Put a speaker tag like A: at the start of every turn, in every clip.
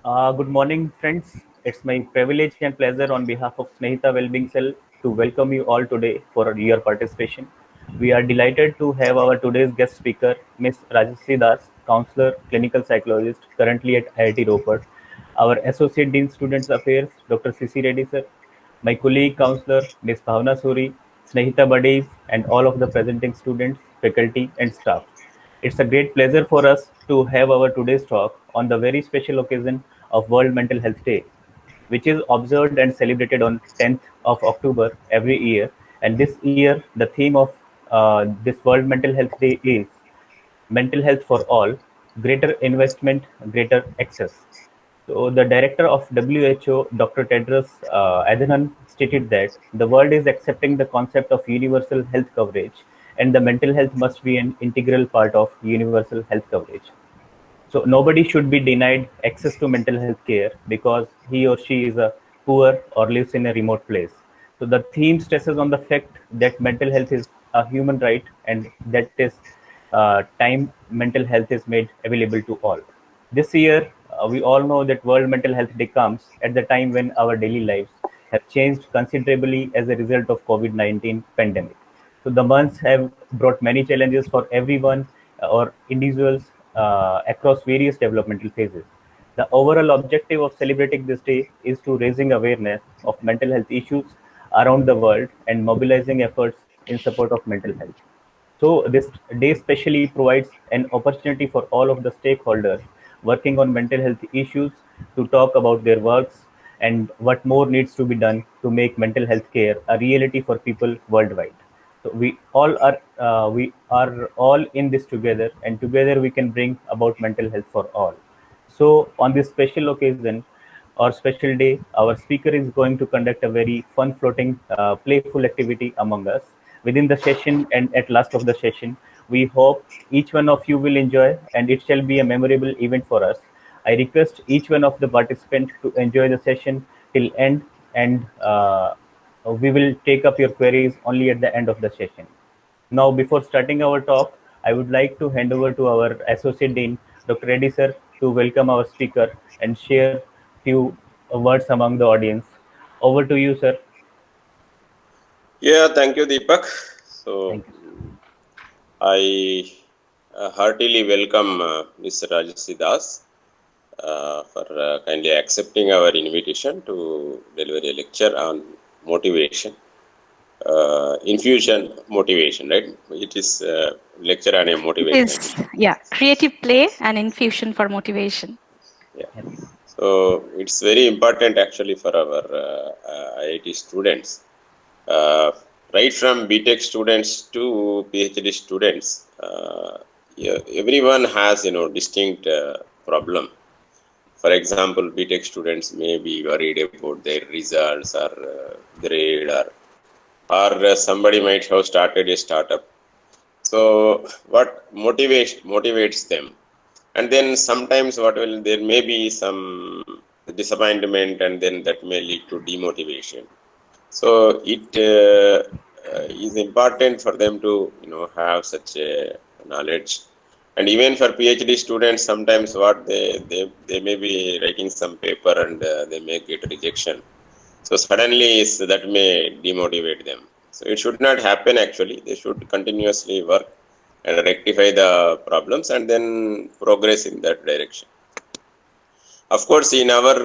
A: Good morning, friends. It's my privilege and pleasure on behalf of Snehita Wellbeing Cell to welcome you all today for your participation. We are delighted to have our today's guest speaker, Ms. Rajasri Das, counselor, clinical psychologist, currently at IIT Ropar. Our Associate Dean Students Affairs, Dr. C.C. Reddy sir, my colleague counselor, Ms. Bhavna Suri, Snehita Buddies, and all of the presenting students, faculty, and staff. It's a great pleasure for us to have our today's talk on the very special occasion of World Mental Health Day, which is observed and celebrated on 10th of October every year. And this year, the theme of this World Mental Health Day is mental health for all, greater investment, greater access. So the director of WHO, Dr. Tedros Adhanom, stated that the world is accepting the concept of universal health coverage, and the mental health must be an integral part of universal health coverage. So nobody should be denied access to mental health care because he or she is a poor or lives in a remote place. So the theme stresses on the fact that mental health is a human right, and that is time mental health is made available to all. This year, we all know that World Mental Health Day comes at the time when our daily lives have changed considerably as a result of COVID-19 pandemic. So the months have brought many challenges for everyone or individuals across various developmental phases. The overall objective of celebrating this day is to raising awareness of mental health issues around the world and mobilizing efforts in support of mental health. So this day specially provides an opportunity for all of the stakeholders working on mental health issues to talk about their works and what more needs to be done to make mental health care a reality for people worldwide. So we are all in this together, and together we can bring about mental health for all. So on this special occasion or special day, our speaker is going to conduct a very fun, floating, playful activity among us within the session and at last of the session. We hope each one of you will enjoy, and it shall be a memorable event for us. I request each one of the participants to enjoy the session till end, and we will take up your queries only at the end of the session. Now, before starting our talk, I would like to hand over to our Associate Dean, Dr. Reddy sir, to welcome our speaker and share few words among the audience. Over to you, sir.
B: Yeah, thank you, Deepak. So,
A: Thank you.
B: I heartily welcome Mr. Rajasri Das for kindly accepting our invitation to deliver a lecture on motivation, infusion motivation, right? It is lecture on a motivation.
C: Yeah, creative play and infusion for motivation.
B: Yeah. So, it's very important actually for our IIT students. Right from BTech students to PhD students, yeah, everyone has distinct problem. For example, BTech students may be worried about their results or grade, or somebody might have started a startup. So what motivates them? And then sometimes there may be some disappointment, and then that may lead to demotivation. So it is important for them to have such a knowledge. And even for PhD students, sometimes they may be writing some paper, and they may get rejection. So suddenly that may demotivate them. So it should not happen actually. They should continuously work and rectify the problems and then progress in that direction. Of course, in our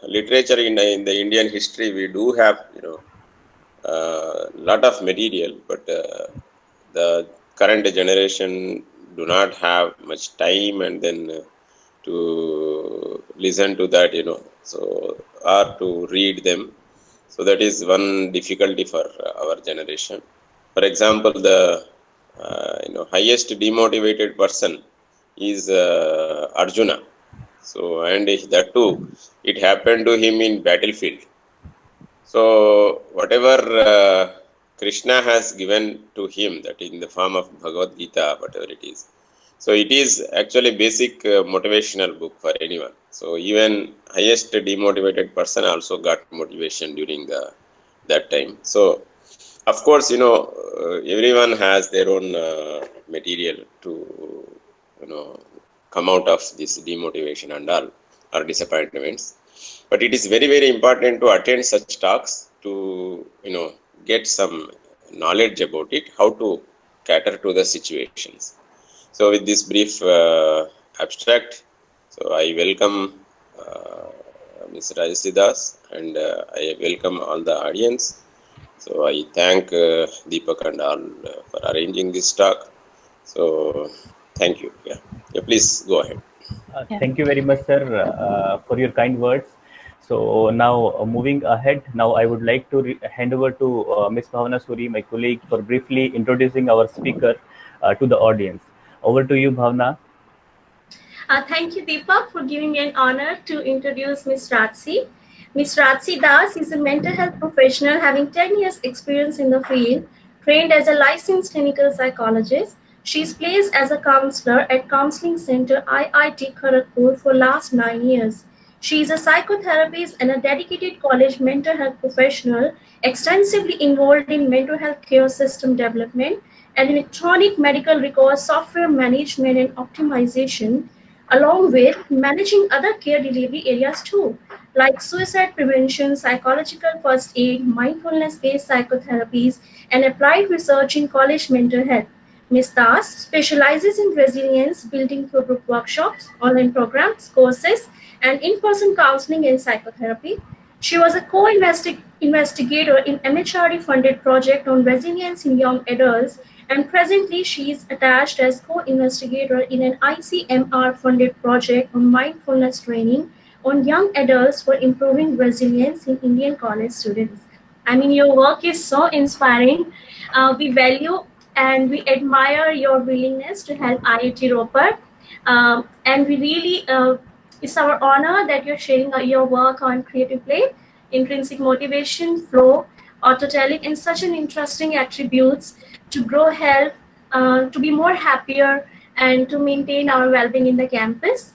B: literature, in the Indian history, we do have lot of material, but the current generation do not have much time, and then to listen to that, so or to read them. So that is one difficulty for our generation. For example, the highest demotivated person is Arjuna. So, and that too, it happened to him in battlefield. So whatever Krishna has given to him, that in the form of Bhagavad Gita, whatever it is. So it is actually basic motivational book for anyone. So even highest demotivated person also got motivation during that time. So of course, everyone has their own material to come out of this demotivation and all. or disappointments. But it is very, very important to attend such talks to, get some knowledge about it, how to cater to the situations. So with this brief abstract, so I welcome Ms. Rajashree Das, and I welcome all the audience. So I thank Deepak and all for arranging this talk. So thank you. Yeah, please go ahead.
A: Thank you very much, sir, for your kind words. So now moving ahead, now I would like to hand over to Ms. Bhavana Suri, my colleague, for briefly introducing our speaker to the audience. Over to you, Bhavana.
D: Thank you, Deepak, for giving me an honor to introduce Ms. Rajashree. Ms. Rajashree Das is a mental health professional having 10 years experience in the field, trained as a licensed clinical psychologist. She is placed as a counselor at Counseling Center IIT Kharagpur for last 9 years. She is a psychotherapist and a dedicated college mental health professional, extensively involved in mental health care system development and electronic medical record software management and optimization, along with managing other care delivery areas too, like suicide prevention, psychological first aid, mindfulness-based psychotherapies, and applied research in college mental health. Ms. Das specializes in resilience building through group workshops, online programs, courses, and in-person counseling and psychotherapy. She was a co-investigator in MHRD-funded project on resilience in young adults, and presently she is attached as co-investigator in an ICMR-funded project on mindfulness training on young adults for improving resilience in Indian college students. I mean, your work is so inspiring. We value and we admire your willingness to help IIT Ropar. And we really, it's our honor that you're sharing your work on creative play, intrinsic motivation, flow, autotelic, and such an interesting attributes to grow health, to be more happier, and to maintain our well-being in the campus.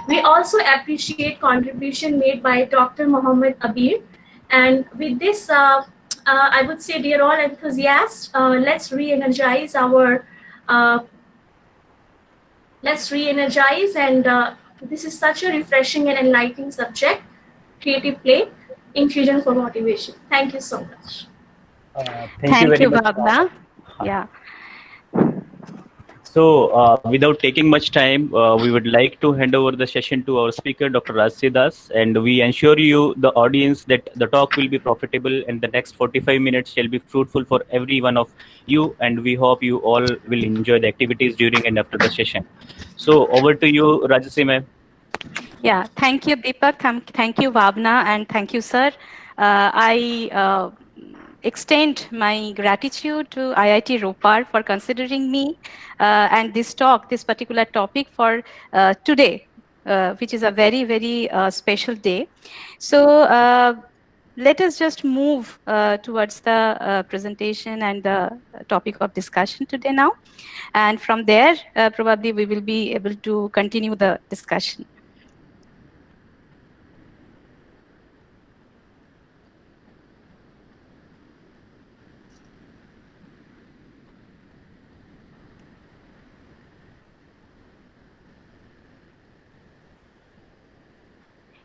D: We also appreciate contribution made by Dr. Mohammed Abir. And with this, I would say, dear all enthusiasts, let's re-energize and this is such a refreshing and enlightening subject, creative play, infusion for motivation. Thank you so much.
A: Thank you very much,
C: Bhavna. Yeah.
A: So without taking much time, we would like to hand over the session to our speaker, Dr. Rajashree Das, and we ensure you, the audience, that the talk will be profitable and the next 45 minutes shall be fruitful for every one of you, and we hope you all will enjoy the activities during and after the session. So over to you, Rajashree ma'am.
C: Yeah, thank you, Deepak. Thank you, Bhavna, and thank you, sir. I extend my gratitude to IIT Ropar for considering me and this particular topic for today, which is a very, very special day. So let us just move towards the presentation and the topic of discussion today now. And from there, probably we will be able to continue the discussion.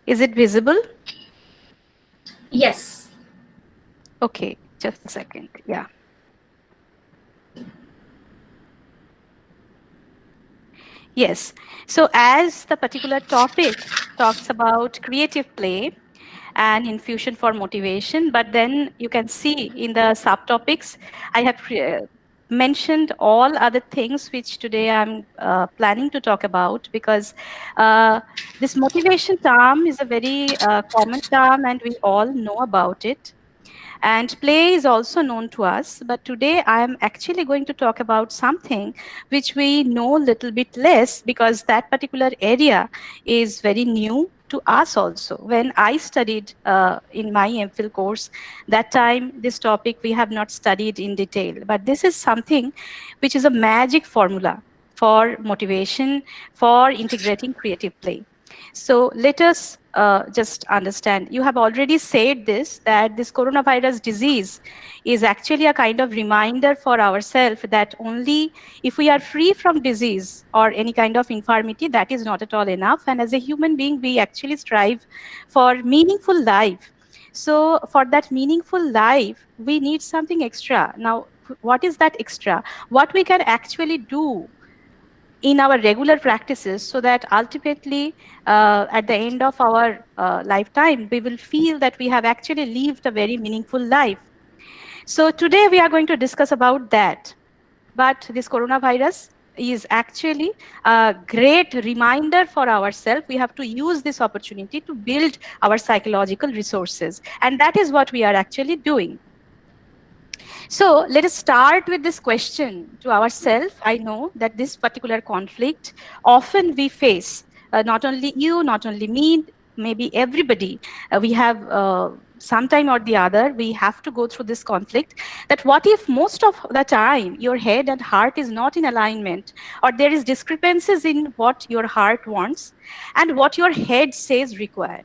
C: Is it visible?
D: Yes.
C: Okay, just a second. Yeah. Yes. So as the particular topic talks about creative play and infusion for motivation, but then you can see in the subtopics, I have mentioned all other things which today I'm planning to talk about, because this motivation term is a very common term and we all know about it. And play is also known to us, but today I am actually going to talk about something which we know a little bit less, because that particular area is very new to us also. When I studied in my MPhil course, that time this topic we have not studied in detail, but this is something which is a magic formula for motivation, for integrating creative play. So let us just understand. You have already said this, that this coronavirus disease is actually a kind of reminder for ourselves that only if we are free from disease or any kind of infirmity, that is not at all enough. And as a human being, we actually strive for meaningful life. So for that meaningful life, we need something extra. Now, what is that extra? What we can actually do in our regular practices, so that ultimately at the end of our lifetime, we will feel that we have actually lived a very meaningful life. So today we are going to discuss about that. But this coronavirus is actually a great reminder for ourselves. We have to use this opportunity to build our psychological resources. And that is what we are actually doing. So let us start with this question to ourselves. I know that this particular conflict often we face, not only you, not only me, maybe everybody. We have sometime or the other, we have to go through this conflict. That what if most of the time your head and heart is not in alignment, or there is discrepancies in what your heart wants and what your head says required.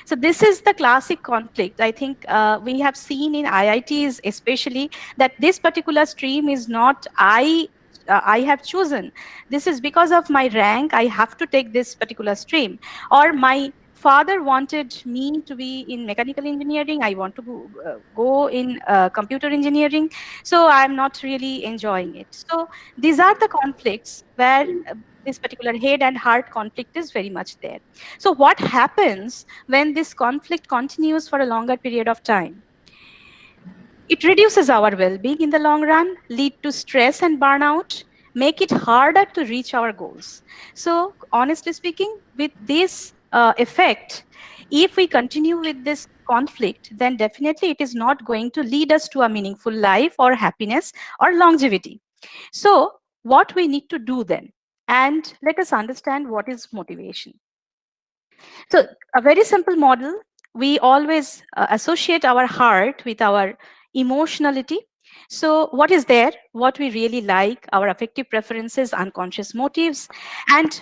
C: So this is the classic conflict. I think we have seen in IITs especially that this particular stream is not I have chosen. This is because of my rank, I have to take this particular stream. Or my father wanted me to be in mechanical engineering, I want to go in computer engineering, so I'm not really enjoying it. So these are the conflicts where this particular head and heart conflict is very much there. So what happens when this conflict continues for a longer period of time? It reduces our well-being in the long run, lead to stress and burnout, make it harder to reach our goals. So honestly speaking, with this effect, if we continue with this conflict, then definitely it is not going to lead us to a meaningful life or happiness or longevity. So what we need to do then? And let us understand what is motivation. So a very simple model, we always associate our heart with our emotionality. So what is there? What we really like, our affective preferences, unconscious motives. And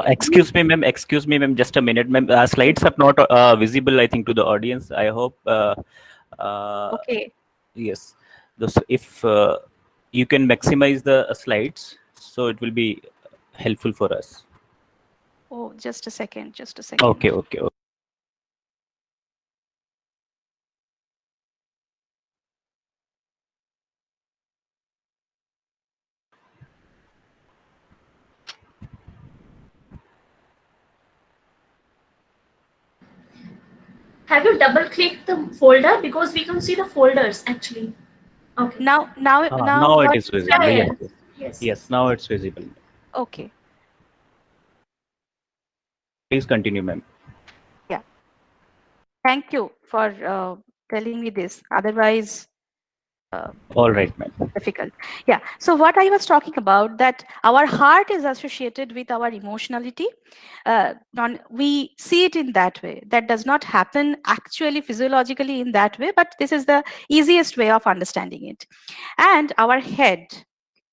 A: Excuse me, ma'am. Excuse me, ma'am. Just a minute, ma'am. Slides are not visible, I think, to the audience. I hope.
C: Okay.
A: Yes. Those, if you can maximize the slides, so it will be helpful for us.
C: Oh, just a second. Just a second.
A: Okay. Okay. Okay.
D: Have you double clicked the folder? Because we can see the folders actually. Okay.
C: Now
A: Now it is visible.
D: Yeah,
A: Yes.
D: yes.
A: Yes. Now it's visible.
C: Okay.
A: Please continue, ma'am.
C: Yeah. Thank you for telling me this. Otherwise,
A: All right, ma'am.
C: difficult. Yeah. So what I was talking about, that our heart is associated with our emotionality. We see it in that way. That does not happen actually physiologically in that way, but this is the easiest way of understanding it. And our head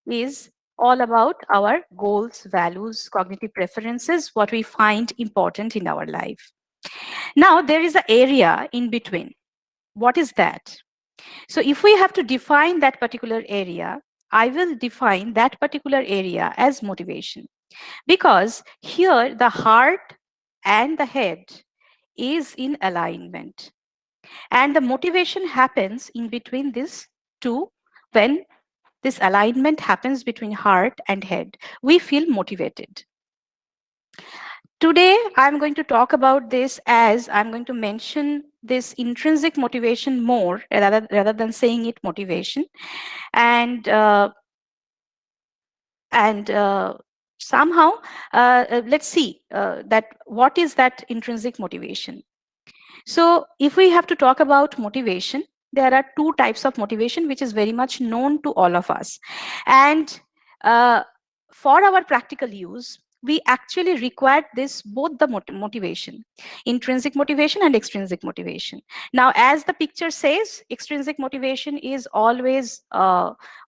C: is all about our goals, values, cognitive preferences, what we find important in our life. Now there is an area in between. What is that? So if we have to define that particular area, I will define that particular area as motivation, because here the heart and the head is in alignment, and the motivation happens in between these two. When this alignment happens between heart and head, we feel motivated. Today, I'm going to talk about this, as I'm going to mention this intrinsic motivation more rather than saying it motivation. And somehow, let's see that what is that intrinsic motivation. So if we have to talk about motivation, there are two types of motivation, which is very much known to all of us. And for our practical use, we actually require this, both the motivation, intrinsic motivation and extrinsic motivation. Now, as the picture says, extrinsic motivation is always,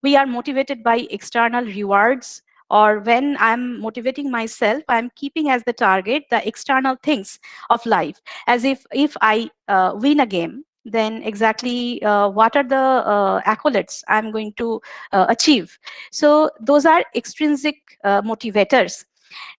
C: we are motivated by external rewards or when I'm motivating myself, I'm keeping as the target the external things of life, as if I win a game, then exactly what are the accolades I'm going to achieve. So those are extrinsic motivators.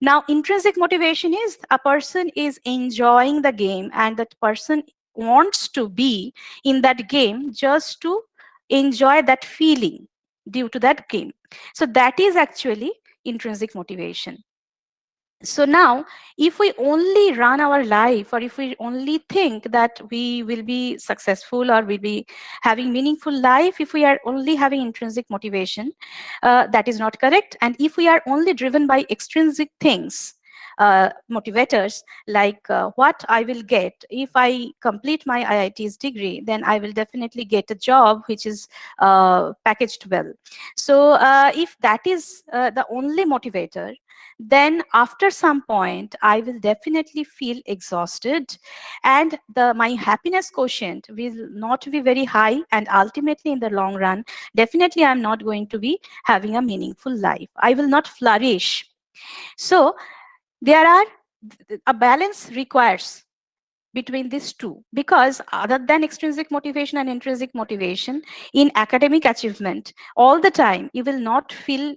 C: Now, intrinsic motivation is a person is enjoying the game and that person wants to be in that game just to enjoy that feeling due to that game. So that is actually intrinsic motivation. So now, if we only run our life, or if we only think that we will be successful or we'll be having meaningful life, if we are only having intrinsic motivation, that is not correct. And if we are only driven by extrinsic things, motivators, like what I will get if I complete my IIT's degree, then I will definitely get a job which is packaged well. So if that is the only motivator, then after some point I will definitely feel exhausted, and my happiness quotient will not be very high, and ultimately in the long run definitely I'm not going to be having a meaningful life. I will not flourish. So there are a balance requires between these two, because other than extrinsic motivation and intrinsic motivation, in academic achievement all the time you will not feel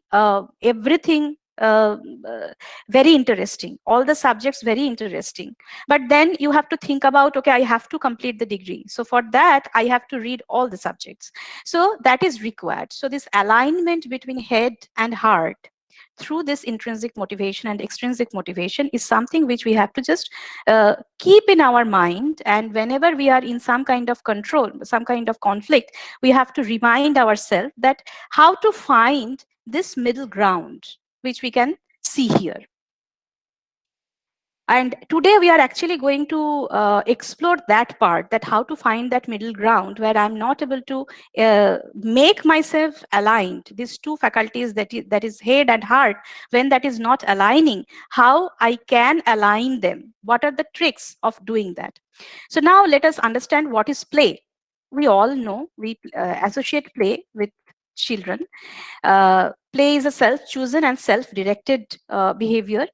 C: everything very interesting, all the subjects very interesting, but then you have to think about, okay, I have to complete the degree, so for that I have to read all the subjects. So that is required. So this alignment between head and heart through this intrinsic motivation and extrinsic motivation is something which we have to just keep in our mind. And whenever we are in some kind of control, some kind of conflict, we have to remind ourselves that how to find this middle ground, which we can see here. And today we are actually going to explore that part, that how to find that middle ground where I'm not able to make myself aligned. These two faculties, that is head and heart, when that is not aligning, how I can align them. What are the tricks of doing that? So now let us understand what is play. We all know we associate play with children. Play is a self-chosen and self-directed behavior.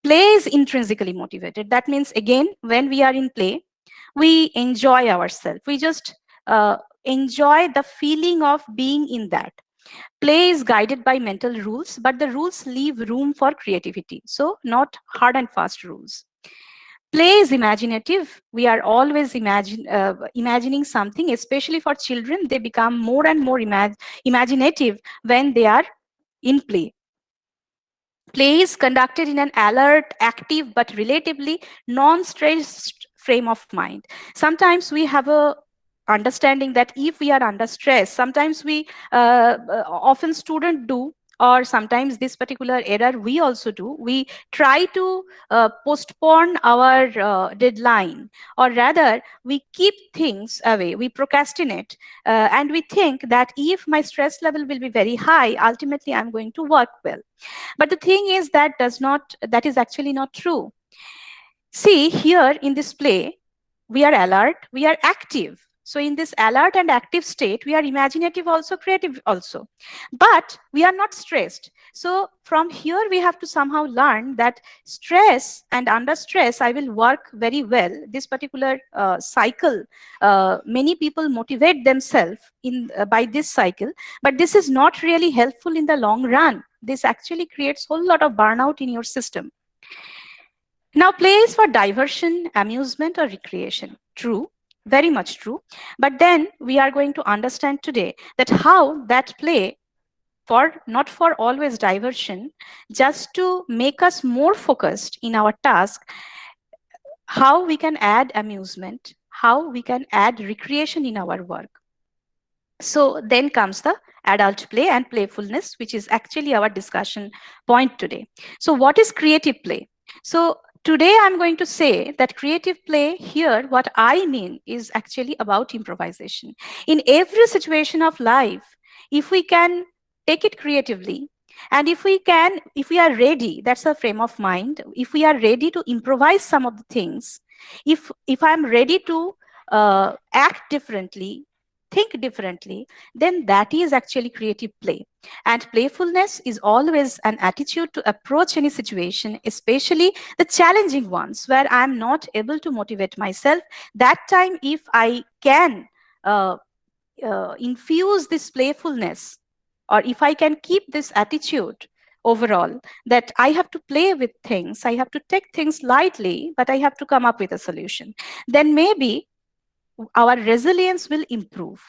C: Play is intrinsically motivated. That means, again, when we are in play, we enjoy ourselves. We just enjoy the feeling of being in that. Play is guided by mental rules, but the rules leave room for creativity. So not hard and fast rules. Play is imaginative. We are always imagining something, especially for children. They become more and more imaginative when they are in play. Play is conducted in an alert, active, but relatively non-stressed frame of mind. Sometimes we have a understanding that if we are under stress, sometimes we often students do, or sometimes this particular error we also do, we try to postpone our deadline, or rather we keep things away, we procrastinate, and we think that if my stress level will be very high, ultimately I'm going to work well. But the thing is that is actually not true. See, here in this play, we are alert, we are active. So in this alert and active state, we are imaginative also, creative also. But we are not stressed. So from here, we have to somehow learn that stress and under stress, I will work very well. This particular cycle, many people motivate themselves by this cycle, but this is not really helpful in the long run. This actually creates a whole lot of burnout in your system. Now, play is for diversion, amusement, or recreation. True, very much true. But then we are going to understand today that how that play, not for always diversion, just to make us more focused in our task, how we can add amusement, how we can add recreation in our work. So then comes the adult play and playfulness, which is actually our discussion point today. So what is creative play? So today I'm going to say that creative play here, what I mean is actually about improvisation. In every situation of life, if we can take it creatively, and if we are ready, that's a frame of mind, if we are ready to improvise some of the things, if I'm ready to act differently, think differently, then that is actually creative play. And playfulness is always an attitude to approach any situation, especially the challenging ones where I'm not able to motivate myself. That time, if I can infuse this playfulness, or if I can keep this attitude overall, that I have to play with things, I have to take things lightly, but I have to come up with a solution, then maybe our resilience will improve.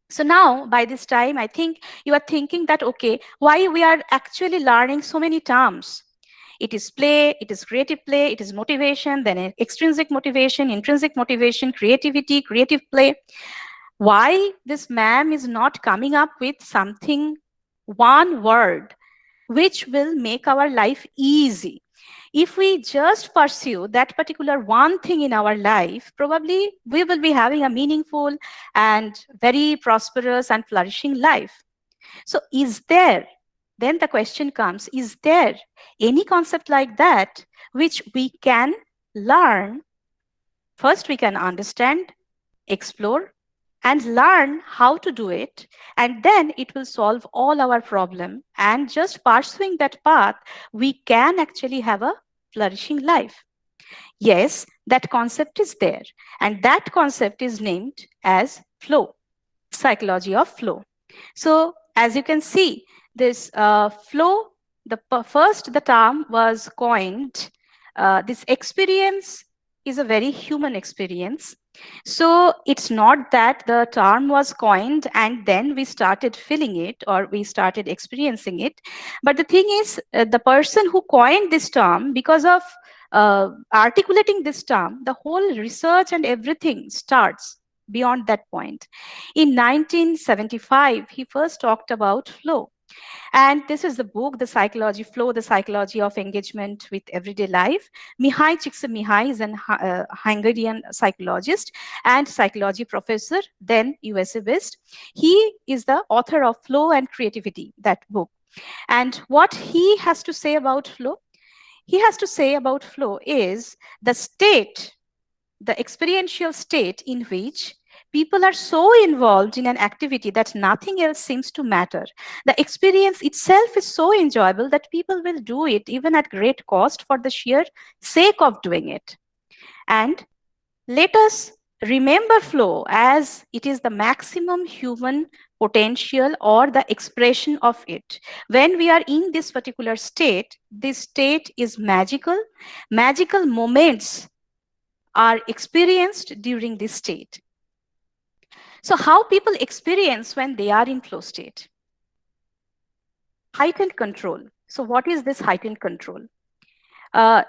C: So now, by this time, I think you are thinking that, okay, why we are actually learning so many terms? It is play, it is creative play, it is motivation, then extrinsic motivation, intrinsic motivation, creativity, creative play. Why this ma'am is not coming up with something, one word, which will make our life easy? If we just pursue that particular one thing in our life, probably we will be having a meaningful and very prosperous and flourishing life. So then the question comes, is there any concept like that which we can learn? First, we can understand, explore, and learn how to do it, and then it will solve all our problem. And just pursuing that path, we can actually have a flourishing life. Yes, that concept is there, and that concept is named as flow, psychology of flow. So as you can see, this flow, the term was coined. This experience is a very human experience. So it's not that the term was coined and then we started feeling it or we started experiencing it. But the thing is, the person who coined this term, because of articulating this term, the whole research and everything starts beyond that point. In 1975, he first talked about flow. And this is the book, The Psychology Flow, The Psychology of Engagement with Everyday Life. Mihai Csikszentmihalyi is an Hungarian psychologist and psychology professor, then USA based. He is the author of Flow and Creativity, that book. And what he has to say about flow? He has to say about flow is the state, the experiential state in which people are so involved in an activity that nothing else seems to matter. The experience itself is so enjoyable that people will do it even at great cost for the sheer sake of doing it. And let us remember flow as it is the maximum human potential or the expression of it. When we are in this particular state, this state is magical. Magical moments are experienced during this state. So how people experience when they are in flow state? Heightened control. So what is this heightened control?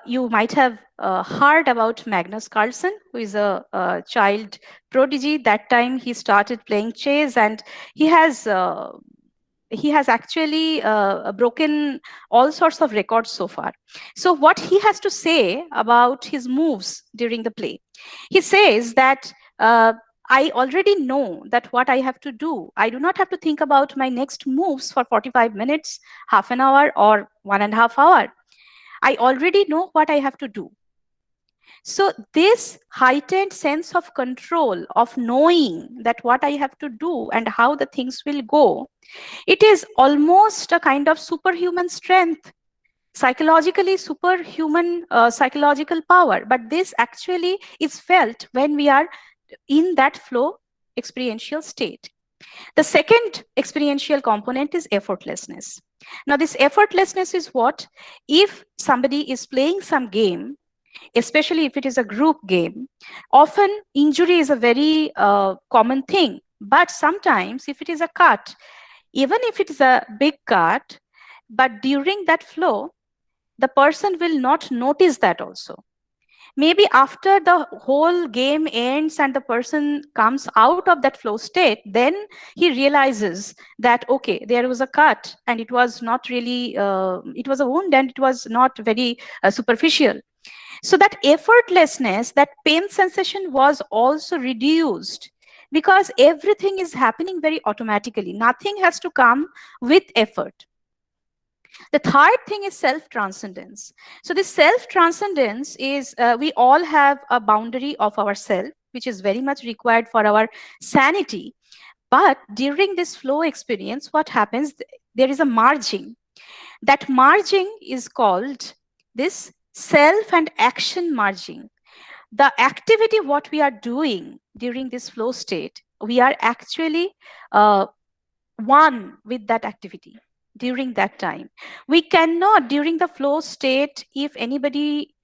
C: You might have heard about Magnus Carlsen, who is a child prodigy. That time he started playing chess, and he has actually broken all sorts of records so far. So what he has to say about his moves during the play? He says that I already know that what I have to do. I do not have to think about my next moves for 45 minutes, half an hour, or 1.5 hours. I already know what I have to do. So this heightened sense of control, of knowing that what I have to do and how the things will go, it is almost a kind of superhuman strength, psychologically superhuman psychological power. But this actually is felt when we are in that flow experiential state. The second experiential component is effortlessness. Now, this effortlessness is what? If somebody is playing some game, especially if it is a group game, often injury is a very common thing. But sometimes if it is a cut, even if it is a big cut, but during that flow, the person will not notice that also. Maybe after the whole game ends and the person comes out of that flow state, then he realizes that, okay, there was a cut and it was not really, it was a wound and it was not very superficial. So that effortlessness, that pain sensation was also reduced because everything is happening very automatically. Nothing has to come with effort. The third thing is self-transcendence. So this self-transcendence is, we all have a boundary of ourself, which is very much required for our sanity. But during this flow experience, what happens? There is a merging. That merging is called this self and action merging. The activity what we are doing during this flow state, we are actually one with that activity during that time. We cannot, during the flow state, if anybody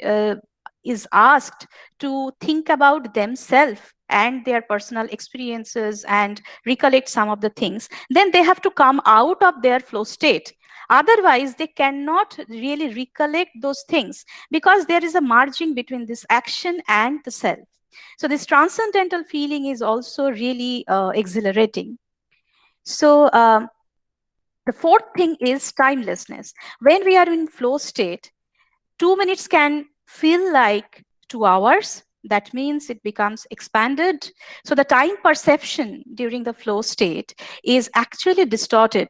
C: is asked to think about themselves and their personal experiences and recollect some of the things, then they have to come out of their flow state. Otherwise, they cannot really recollect those things, because there is a merging between this action and the self. So this transcendental feeling is also really exhilarating. So the fourth thing is timelessness. When we are in flow state, 2 minutes can feel like 2 hours. That means it becomes expanded. So the time perception during the flow state is actually distorted.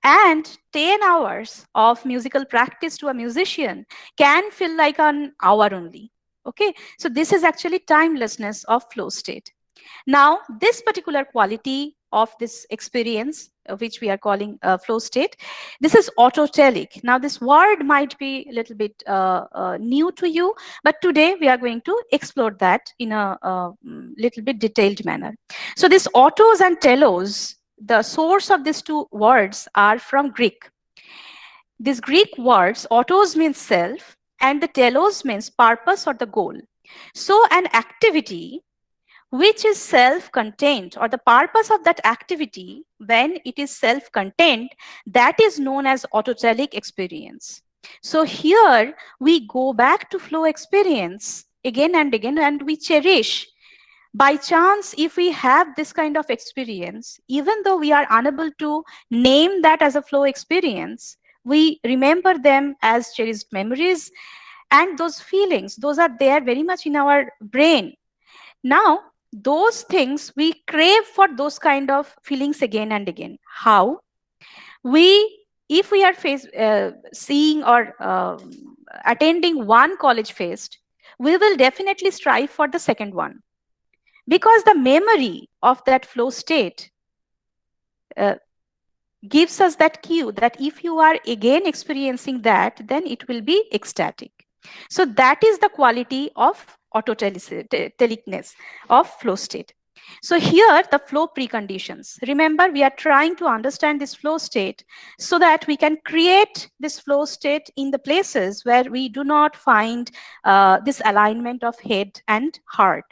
C: And 10 hours of musical practice to a musician can feel like an hour only. Okay, so this is actually timelessness of flow state. Now, this particular quality of this experience, which we are calling flow state, this is autotelic. Now, this word might be a little bit new to you, but today we are going to explore that in a little bit detailed manner. So this autos and telos, the source of these two words are from Greek. These Greek words, autos means self and the telos means purpose or the goal. So an activity which is self-contained, or the purpose of that activity when it is self-contained, that is known as autotelic experience. So here we go back to flow experience again and again, and we cherish. By chance, if we have this kind of experience, even though we are unable to name that as a flow experience, we remember them as cherished memories, and those feelings, those are there very much in our brain. Now, those things, we crave for those kind of feelings again and again. How? If we are seeing or attending one college fest, we will definitely strive for the second one, because the memory of that flow state gives us that cue that if you are again experiencing that, then it will be ecstatic. So that is the quality of autotelicness of flow state. So here the flow preconditions. Remember, we are trying to understand this flow state so that we can create this flow state in the places where we do not find this alignment of head and heart.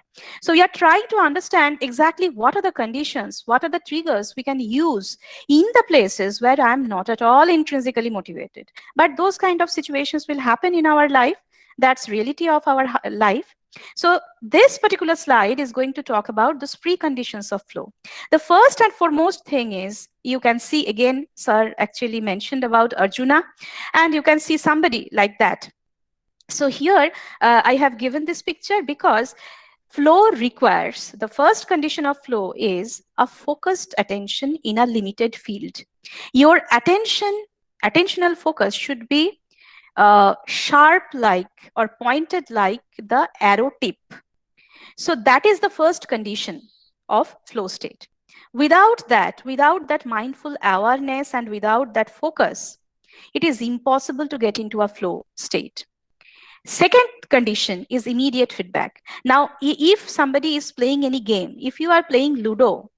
C: So we are trying to understand exactly what are the conditions, what are the triggers we can use in the places where I'm not at all intrinsically motivated. But those kind of situations will happen in our life. That's reality of our life. So this particular slide is going to talk about those preconditions of flow. The first and foremost thing is, you can see again, sir actually mentioned about Arjuna, and you can see somebody like that. So here I have given this picture because flow requires, the first condition of flow is a focused attention in a limited field. Your attentional focus should be sharp like or pointed like the arrow tip. So that is the first condition of flow state. Without that mindful awareness and without that focus, it is impossible to get into a flow state. Second condition is immediate feedback. Now, if somebody is playing any game, if you are playing Ludo,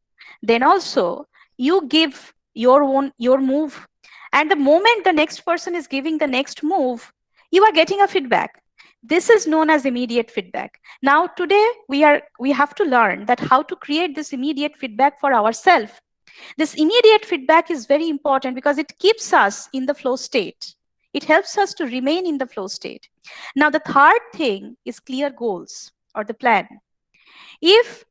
C: then also you give your move, and the moment the next person is giving the next move, you are getting a feedback. This is known as immediate feedback. Now, today we have to learn that how to create this immediate feedback for ourselves. This immediate feedback is very important because it keeps us in the flow state. It helps us to remain in the flow state. Now, the third thing is clear goals or the plan. If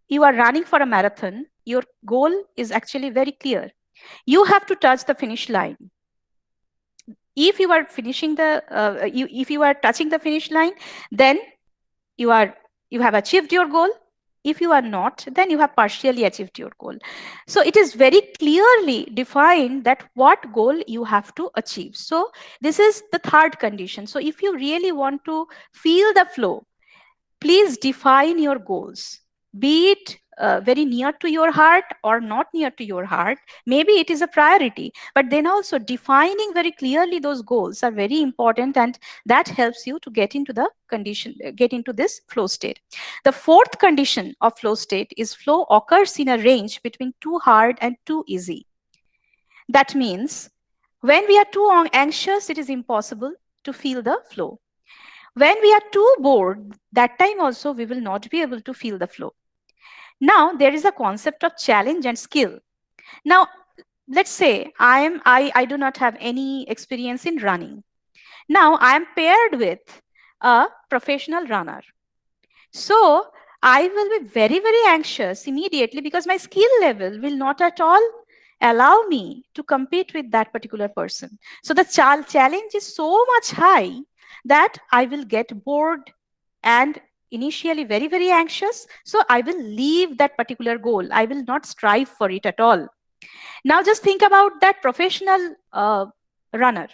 C: you are running for a marathon, your goal is actually very clear. You have to touch the finish line. If you are finishing if you are touching the finish line, then you have achieved your goal. If you are not, then you have partially achieved your goal. So it is very clearly defined that what goal you have to achieve. So this is the third condition. So if you really want to feel the flow, please define your goals. be it very near to your heart or not near to your heart, maybe it is a priority, but then also defining very clearly those goals are very important, and that helps you to get into the condition, get into this flow state. The fourth condition of flow state is flow occurs in a range between too hard and too easy. That means when we are too anxious, it is impossible to feel the flow. When we are too bored, that time also we will not be able to feel the flow. Now, there is a concept of challenge and skill. Now, let's say I do not have any experience in running. Now, I am paired with a professional runner. So, I will be very, very anxious immediately because my skill level will not at all allow me to compete with that particular person. So, the challenge is so much high that I will get bored and initially very, very anxious. So I will leave that particular goal. I will not strive for it at all. Now just think about that professional runner.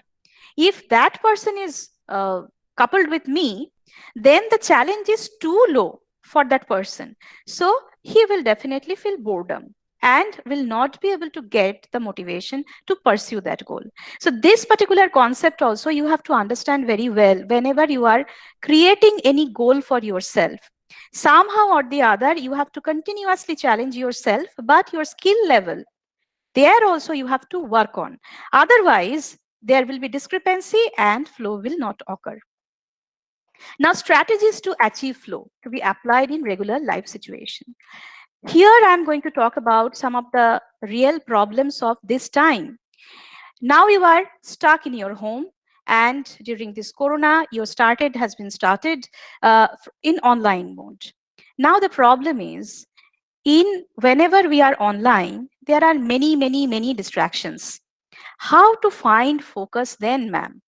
C: If that person is coupled with me, then the challenge is too low for that person. So he will definitely feel boredom and will not be able to get the motivation to pursue that goal. So this particular concept also you have to understand very well whenever you are creating any goal for yourself. Somehow or the other, you have to continuously challenge yourself, but your skill level, there also you have to work on. Otherwise, there will be discrepancy and flow will not occur. Now, strategies to achieve flow to be applied in regular life situation. Here, I'm going to talk about some of the real problems of this time. Now you are stuck in your home, and during this corona, has been started in online mode. Now the problem is, whenever we are online, there are many distractions. How to find focus then, ma'am?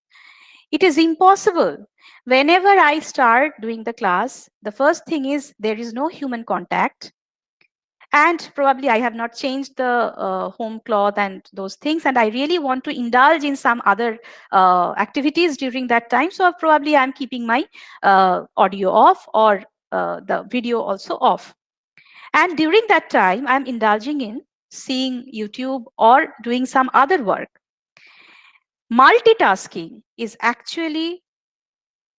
C: It is impossible. Whenever I start doing the class, the first thing is there is no human contact. And probably I have not changed the home cloth and those things. And I really want to indulge in some other activities during that time. So probably I'm keeping my audio off or the video also off. And during that time, I'm indulging in seeing YouTube or doing some other work. Multitasking is actually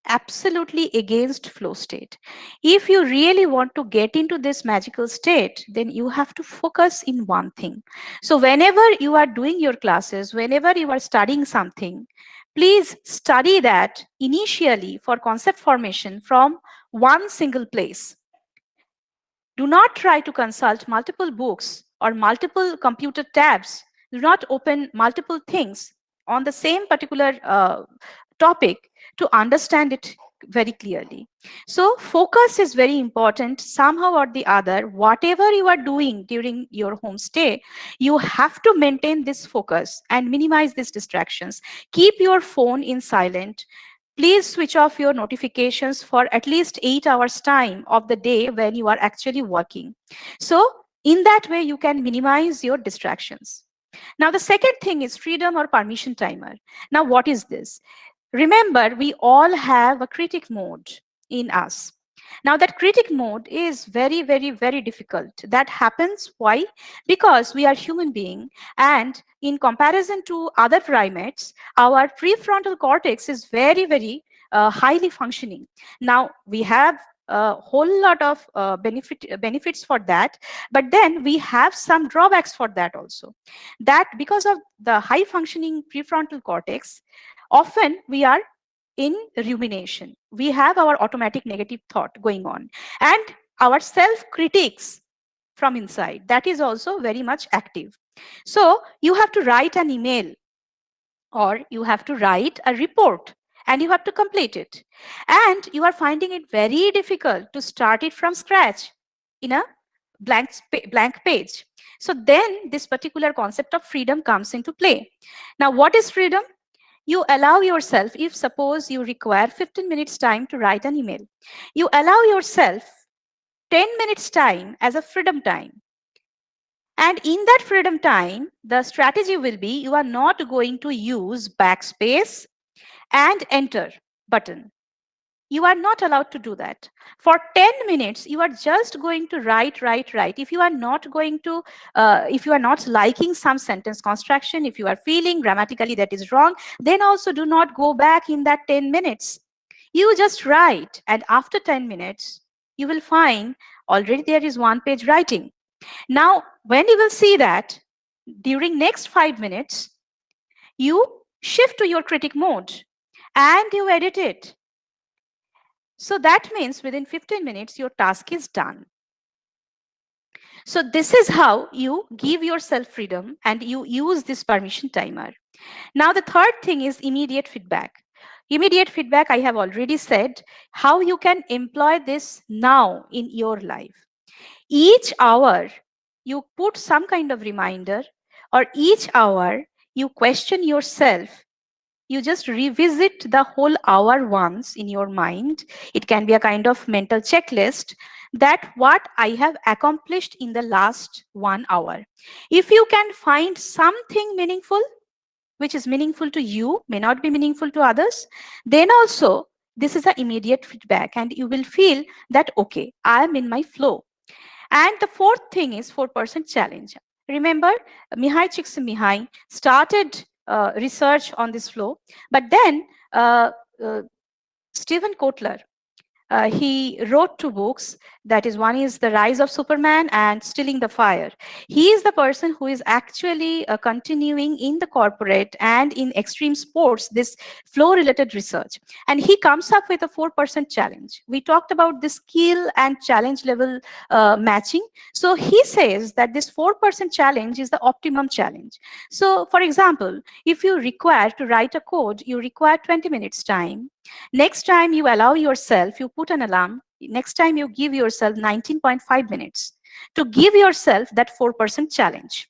C: absolutely against flow state. If you really want to get into this magical state, then you have to focus in one thing. So whenever you are doing your classes, whenever you are studying something, please study that initially for concept formation from one single place. Do not try to consult multiple books or multiple computer tabs. Do not open multiple things on the same particular topic to understand it very clearly. So focus is very important. Somehow or the other, whatever you are doing during your home stay, you have to maintain this focus and minimize these distractions. Keep your phone in silent. Please switch off your notifications for at least 8 hours time of the day when you are actually working. So in that way, you can minimize your distractions. Now, the second thing is freedom or permission timer. Now, what is this? Remember, we all have a critic mode in us. Now, that critic mode is very difficult. That happens. Why? Because we are human being, and in comparison to other primates, our prefrontal cortex is very highly functioning. Now, we have a whole lot of benefits for that, but then we have some drawbacks for that also. That because of the high functioning prefrontal cortex, often we are in rumination. We have our automatic negative thought going on, and our self-critiques from inside, that is also very much active. So you have to write an email or you have to write a report and you have to complete it. And you are finding it very difficult to start it from scratch in a blank page. So then this particular concept of freedom comes into play. Now, what is freedom? You allow yourself, if suppose you require 15 minutes time to write an email, you allow yourself 10 minutes time as a freedom time. And in that freedom time, the strategy will be you are not going to use backspace and enter button. You are not allowed to do that. For 10 minutes, you are just going to write. If you are not going to, if you are not liking some sentence construction, if you are feeling grammatically that is wrong, then also do not go back in that 10 minutes. You just write, and after 10 minutes, you will find already there is one page writing. Now, when you will see that, during next 5 minutes, you shift to your critic mode and you edit it. So that means within 15 minutes, your task is done. So this is how you give yourself freedom and you use this permission timer. Now, the third thing is immediate feedback. Immediate feedback, I have already said how you can employ this now in your life. Each hour, you put some kind of reminder, or each hour, you question yourself. You just revisit the whole hour once in your mind. It can be a kind of mental checklist that what I have accomplished in the last 1 hour. If you can find something meaningful, which is meaningful to you, may not be meaningful to others, then also this is an immediate feedback and you will feel that, okay, I am in my flow. And the fourth thing is 4% challenge. Remember, Mihai Csikszentmihalyi started research on this flow, but then Stephen Kotler, he wrote 2 books. That is, one is The Rise of Superman and Stilling the Fire. He is the person who is actually continuing in the corporate and in extreme sports this flow related research. And he comes up with a 4% challenge. We talked about the skill and challenge level matching. So he says that this 4% challenge is the optimum challenge. So for example, if you require to write a code, you require 20 minutes time. Next time you allow yourself, you put an alarm. Next time you give yourself 19.5 minutes to give yourself that 4% challenge.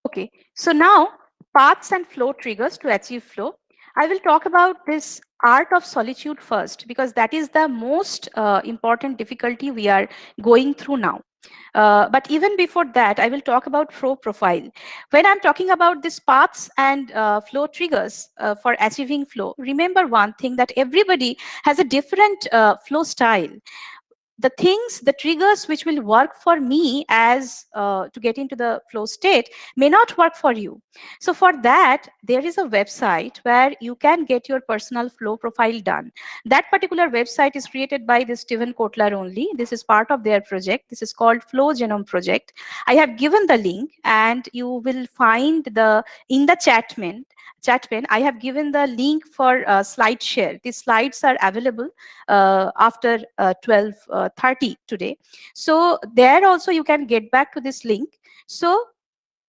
C: Okay, so now paths and flow triggers to achieve flow. I will talk about this art of solitude first, because that is the most important difficulty we are going through now. But even before that, I will talk about flow profile. When I'm talking about these paths and flow triggers for achieving flow, remember one thing, that everybody has a different flow style. The things, the triggers which will work for me as to get into the flow state may not work for you. So for that, there is a website where you can get your personal flow profile done. That particular website is created by this Stephen Kotler only. This is part of their project. This is called Flow Genome Project. I have given the link, and you will find in the chat pane, I have given the link for slide share. These slides are available after 12:30 today. So there also you can get back to this link. So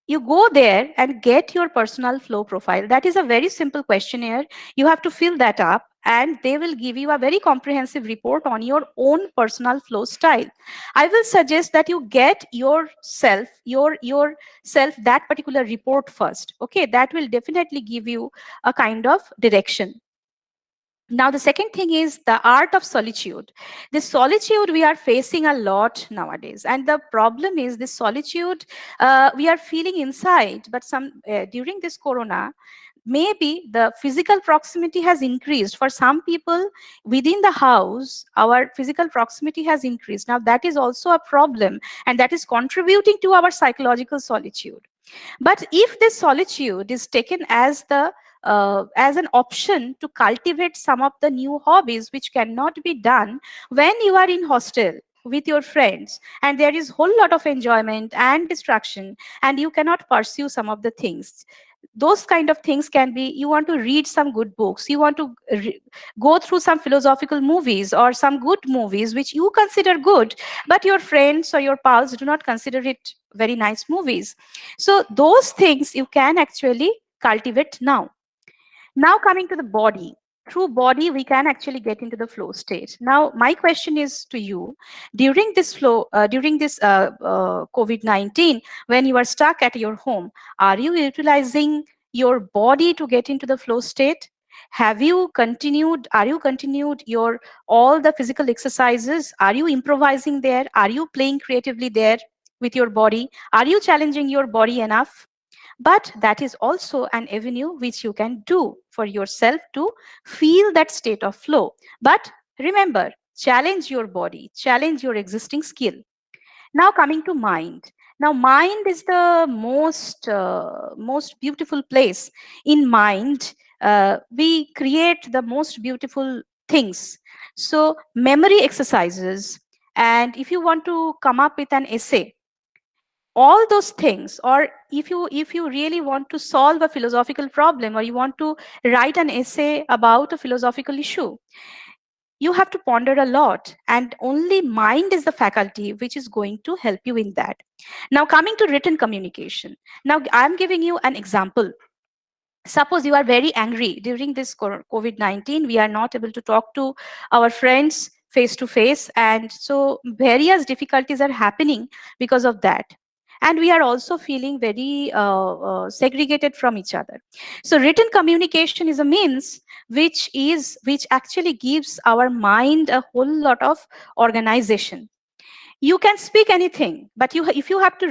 C: you go there and get your personal flow profile. That is a very simple questionnaire. You have to fill that up, and they will give you a very comprehensive report on your own personal flow style. I will suggest that you get yourself that particular report first. Okay, that will definitely give you a kind of direction. Now, the second thing is the art of solitude. This solitude we are facing a lot nowadays. And the problem is this solitude we are feeling inside, but during this corona, maybe the physical proximity has increased. For some people within the house, our physical proximity has increased. Now, that is also a problem, and that is contributing to our psychological solitude. But if this solitude is taken as an option to cultivate some of the new hobbies which cannot be done when you are in hostel with your friends, and there is whole lot of enjoyment and distraction, and you cannot pursue some of the things. Those kind of things can be, you want to read some good books, you want to go through some philosophical movies or some good movies which you consider good, but your friends or your pals do not consider it very nice movies. So those things you can actually cultivate now. Now coming to the body. Through body, we can actually get into the flow state. Now, my question is to you: during this COVID-19, when you are stuck at your home, are you utilizing your body to get into the flow state? Are you continued your all the physical exercises? Are you improvising there? Are you playing creatively there? with your body? Are you challenging your body enough? But that is also an avenue which you can do for yourself to feel that state of flow. But remember, challenge your body, challenge your existing skill. Now coming to mind. Now mind is the most beautiful place. In mind, we create the most beautiful things. So memory exercises, and if you want to come up with an essay, all those things, or if you really want to solve a philosophical problem, or you want to write an essay about a philosophical issue, you have to ponder a lot, and only mind is the faculty which is going to help you in that. Now coming to written communication. Now I'm giving you an example. Suppose you are very angry during this COVID-19. We are not able to talk to our friends face to face, and so various difficulties are happening because of that. And we are also feeling very segregated from each other. So written communication is a means which actually gives our mind a whole lot of organization. You can speak anything, but if you have to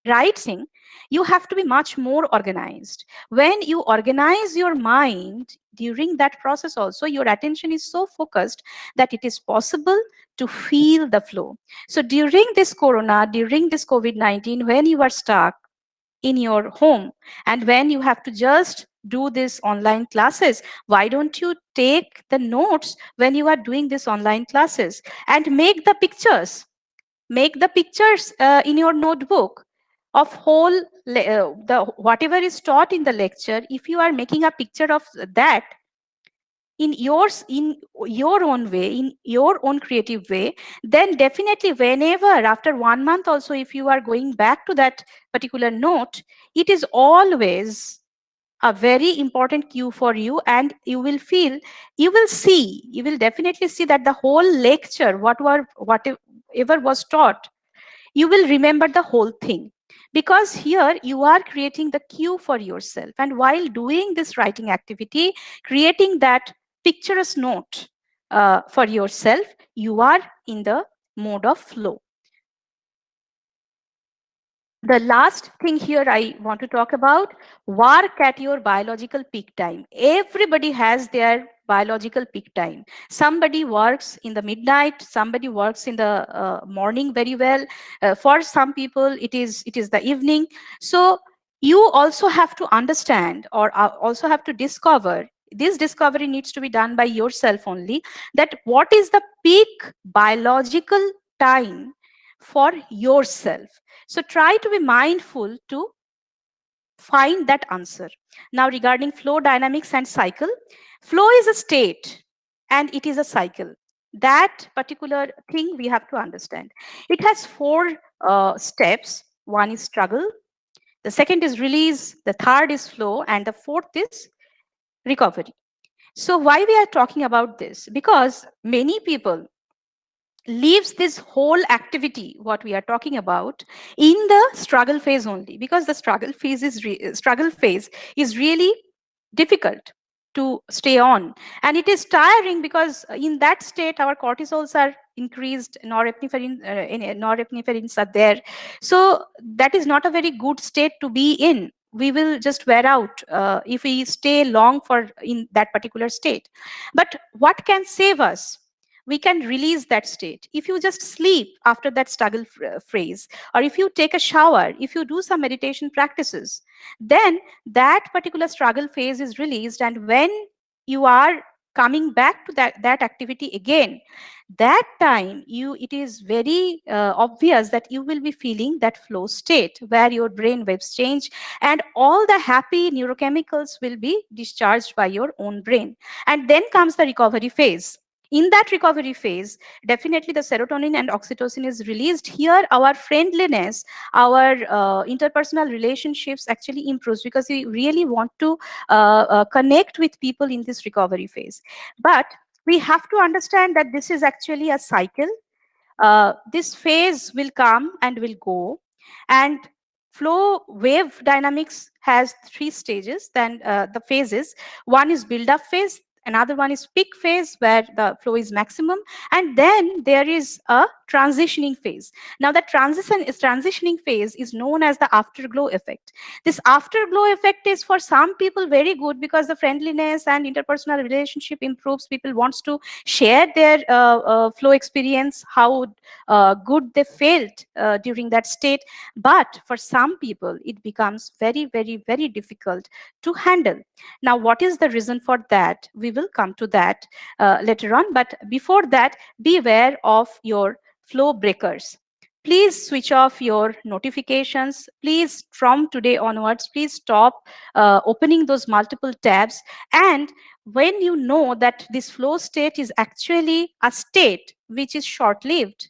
C: write something, you have to be much more organized. When you organize your mind during that process also, your attention is so focused that it is possible to feel the flow. So during this during this COVID-19, when you are stuck in your home, and when you have to just do this online classes, why don't you take the notes when you are doing this online classes, and make the pictures in your notebook of whole the whatever is taught in the lecture. If you are making a picture of that in your own way, in your own creative way, then definitely whenever after 1 month also, if you are going back to that particular note, it is always a very important cue for you, and you will feel, you will definitely see that the whole lecture, whatever was taught, you will remember the whole thing, because here you are creating the cue for yourself. And while doing this writing activity, creating that picturesque note for yourself, you are in the mode of flow. The last thing here I want to talk about, work at your biological peak time. Everybody has their biological peak time. Somebody works in the midnight, somebody works in the morning very well. For some people, it is the evening. So you also have to understand, or also have to discover, this discovery needs to be done by yourself only, that what is the peak biological time for yourself. So try to be mindful to find that answer. Now regarding flow dynamics and cycle, flow is a state and it is a cycle. That particular thing we have to understand. It has 4 steps. One is struggle, the second is release, the third is flow, and the fourth is recovery. So why we are talking about this? Because many people leaves this whole activity, what we are talking about, in the struggle phase only, because the struggle phase is really difficult to stay on, and it is tiring, because in that state our cortisols are increased, norepinephrines are there. So that is not a very good state to be in. We will just wear out if we stay long for in that particular state. But what can save us? We can release that state. If you just sleep after that struggle phase, or if you take a shower, if you do some meditation practices, then that particular struggle phase is released. And when you are coming back to that activity again, that time it is very obvious that you will be feeling that flow state, where your brain waves change and all the happy neurochemicals will be discharged by your own brain. And then comes the recovery phase. In that recovery phase, definitely the serotonin and oxytocin is released. Here our friendliness, our interpersonal relationships actually improves, because we really want to connect with people in this recovery phase. But we have to understand that this is actually a cycle. This phase will come and will go, and flow wave dynamics has 3 stages. Then the phases, one is build up phase, another one is peak phase where the flow is maximum, and then there is a transitioning phase. Now the transitioning phase is known as the afterglow effect. This afterglow effect is for some people very good because the friendliness and interpersonal relationship improves. People wants to share their flow experience, how good they felt during that state. But for some people, it becomes very, very, very difficult to handle. Now, what is the reason for that? We will come to that later on. But before that, beware of your flow breakers. Please switch off your notifications. Please, from today onwards, please stop opening those multiple tabs. And when you know that this flow state is actually a state which is short-lived,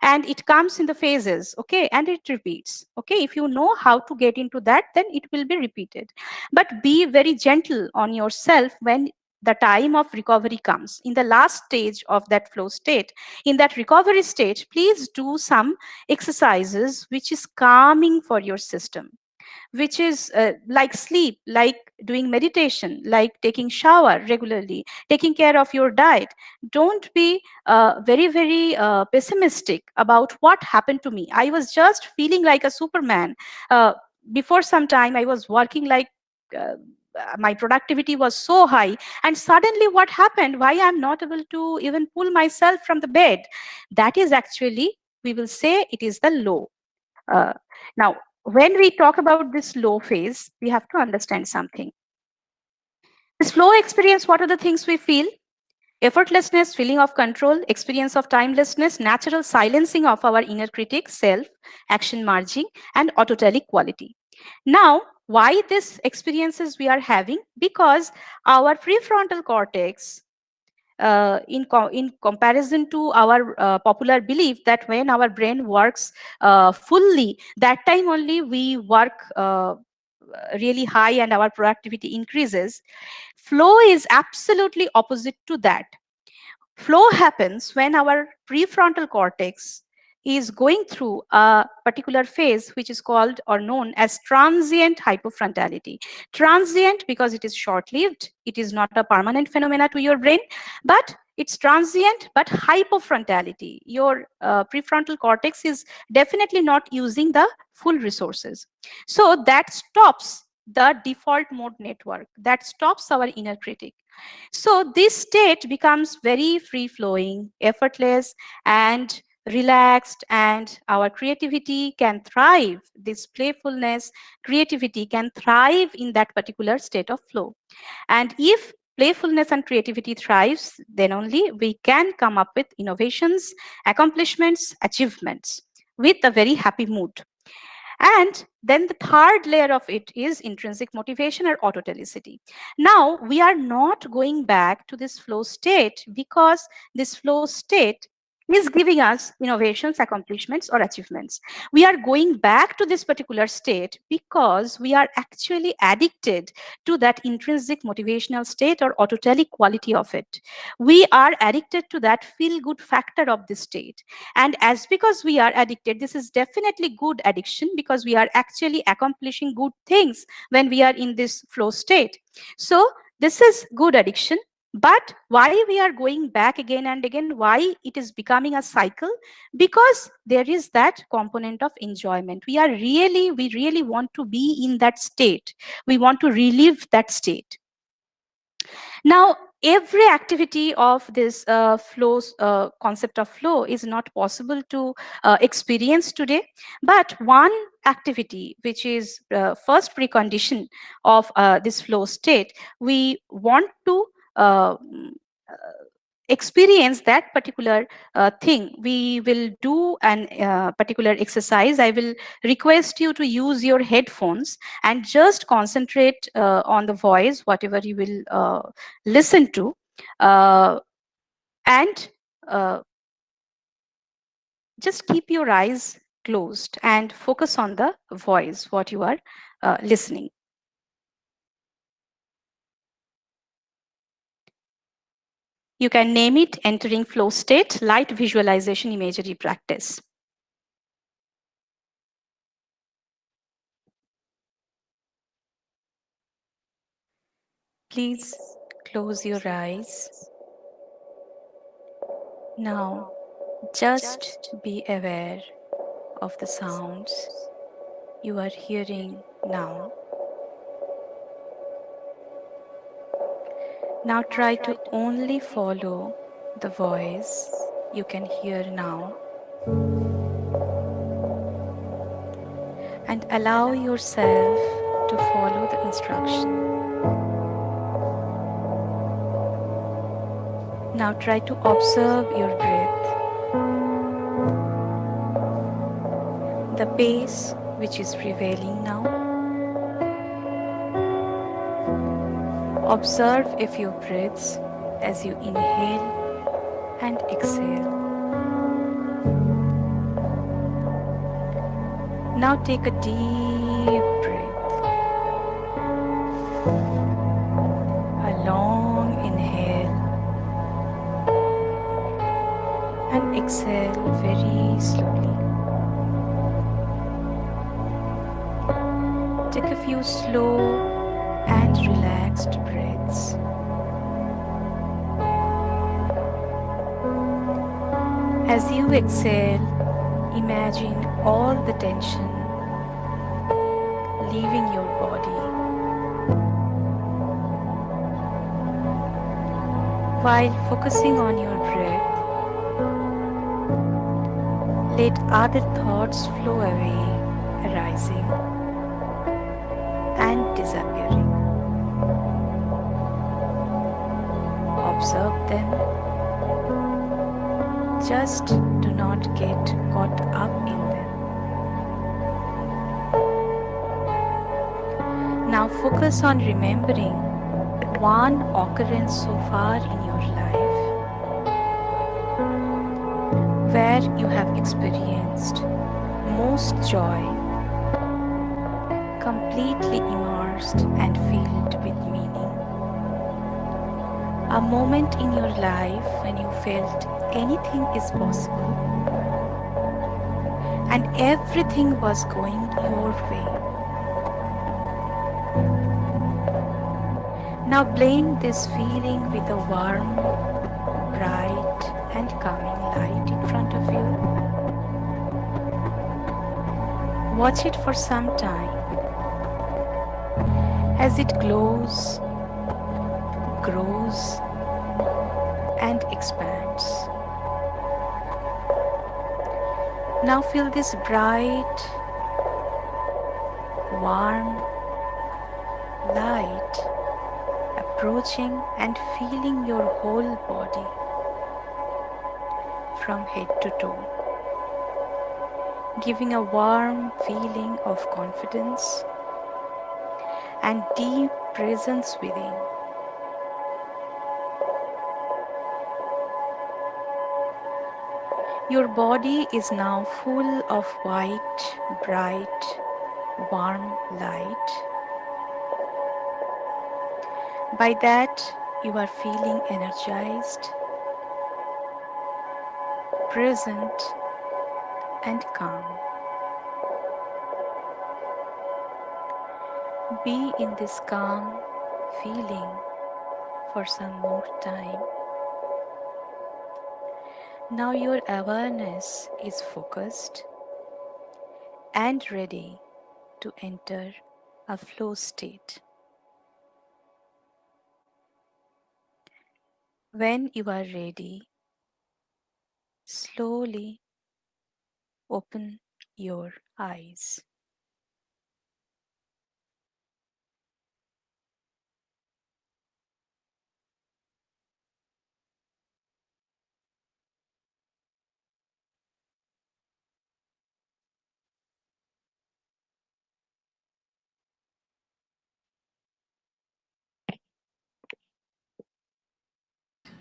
C: and it comes in the phases, okay, and it repeats, okay, if you know how to get into that, then it will be repeated. But be very gentle on yourself when the time of recovery comes. In the last stage of that flow state, in that recovery stage, please do some exercises which is calming for your system, which is like sleep, like doing meditation, like taking shower regularly, taking care of your diet. Don't be very, very pessimistic about what happened to me. I was just feeling like a Superman. Before some time, I was working like my productivity was so high, and suddenly what happened? Why I'm not able to even pull myself from the bed? That is actually, we will say, it is the low. Now, when we talk about this low phase, we have to understand something. This flow experience, what are the things we feel? Effortlessness, feeling of control, experience of timelessness, natural silencing of our inner critic, self, action merging, and autotelic quality. Now, why these experiences we are having? Because our prefrontal cortex, in comparison to our popular belief that when our brain works fully, that time only we work really high and our productivity increases. Flow is absolutely opposite to that. Flow happens when our prefrontal cortex is going through a particular phase which is called or known as transient hypofrontality. Transient because it is short-lived. It is not a permanent phenomena to your brain, but it's transient, but hypofrontality. Your prefrontal cortex is definitely not using the full resources. So that stops the default mode network. That stops our inner critic. So this state becomes very free-flowing, effortless, and relaxed, and our creativity can thrive. This playfulness, creativity can thrive in that particular state of flow. And if playfulness and creativity thrives, then only we can come up with innovations, accomplishments, achievements with a very happy mood. And then the third layer of it is intrinsic motivation or autotelicity. Now, we are not going back to this flow state because this flow state is giving us innovations, accomplishments, or achievements. We are going back to this particular state because we are actually addicted to that intrinsic motivational state or autotelic quality of it. We are addicted to that feel-good factor of this state. And as because we are addicted, this is definitely good addiction because we are actually accomplishing good things when we are in this flow state. So this is good addiction. But why we are going back again and again, why it is becoming a cycle? Because there is that component of enjoyment. We really want to be in that state. We want to relive that state. Now, every activity of this concept of flow is not possible to experience today. But one activity, which is first precondition of this flow state, we want to experience that particular thing. We will do an particular exercise. I will request you to use your headphones and just concentrate on the voice, whatever you will listen to, and just keep your eyes closed and focus on the voice, what you are listening. You can name it entering flow state, light visualization imagery practice. Please close your eyes. Now, Just be aware of the sounds you are hearing now. Now try to only follow the voice you can hear now and allow yourself to follow the instruction. Now try to observe your breath, the pace which is prevailing now. Observe a few breaths as you inhale and exhale. Now take a deep breath, a long inhale, and exhale very slowly. Take a few slow and relaxed breaths. As you exhale, imagine all the tension leaving your body. While focusing on your breath, let other thoughts flow away, arising and disappearing. Observe them. Just do not get caught up in them. Now focus on remembering one occurrence so far in your life where you have experienced most joy, completely immersed and filled with meaning. A moment in your life when you felt anything is possible and everything was going your way. Now blend this feeling with a warm, bright and calming light in front of you. Watch it for some time as it glows, grows and expands. Now feel this bright, warm light approaching and feeling your whole body from head to toe, giving a warm feeling of confidence and deep presence within. Your body is now full of white, bright, warm light. By that, you are feeling energized, present, and calm. Be in this calm feeling for some more time. Now your awareness is focused and ready to enter a flow state. When you are ready, slowly open your eyes.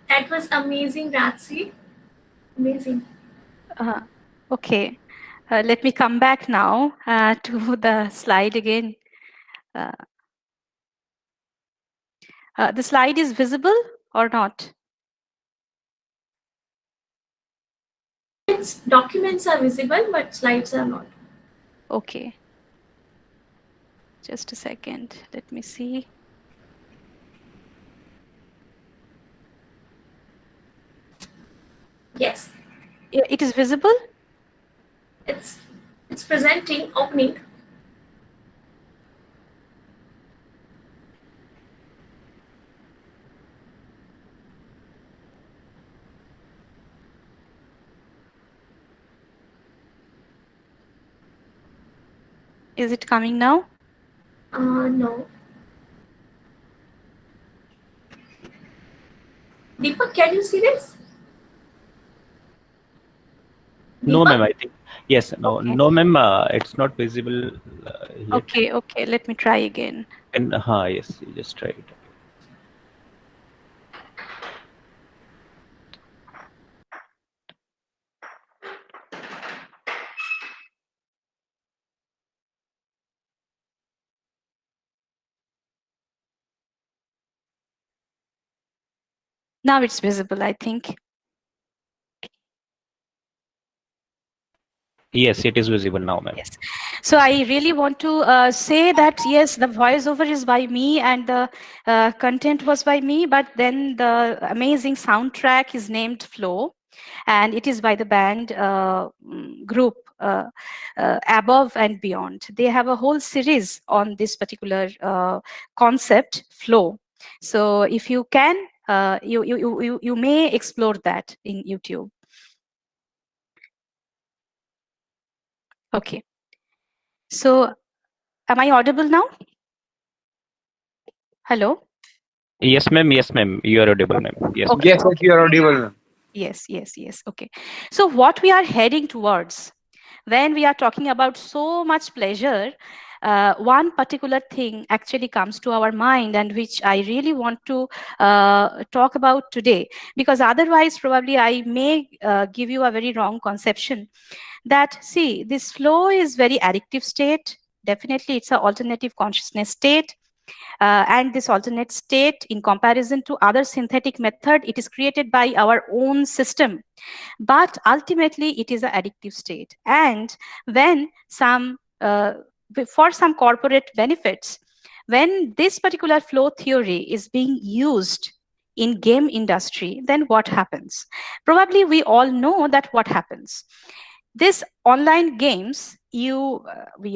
D: That was amazing, Ratsi. Amazing.
C: Okay, let me come back now to the slide again. The slide is visible or not?
D: Documents are visible, but slides are not.
C: Okay. Just a second. Let me see.
D: Yes.
C: It is visible?
D: It's presenting, opening.
C: Is it coming now?
D: No. Deepak, can you see this?
A: No,
D: Deepak?
A: ma'am, I think. Yes, no,
C: Okay.
A: no, ma'am, it's not visible yet.
C: Okay, okay, let me try again.
A: And, yes, you just try it.
C: Now it's visible, I think.
A: Yes, it is visible now, ma'am.
C: Yes. So I really want to say that, yes, the voiceover is by me and the content was by me, but then the amazing soundtrack is named Flow, and it is by the band group Above and Beyond. They have a whole series on this particular concept, Flow. So if you can, you may explore that in YouTube. Okay. So am I audible now? Hello?
A: Yes, ma'am. Yes, ma'am. You are audible, ma'am. Yes.
C: Okay.
E: Yes,
C: Okay.
E: you are audible, ma'am.
C: Yes, yes, yes. Okay. So what we are heading towards when we are talking about so much pleasure, one particular thing actually comes to our mind, and which I really want to talk about today, because otherwise probably I may give you a very wrong conception that, see, this flow is very addictive state. Definitely it's an alternative consciousness state. And this alternate state, in comparison to other synthetic method, it is created by our own system. But ultimately, it is an addictive state. And when for some corporate benefits, when this particular flow theory is being used in game industry, then what happens? Probably we all know that what happens. This online games, we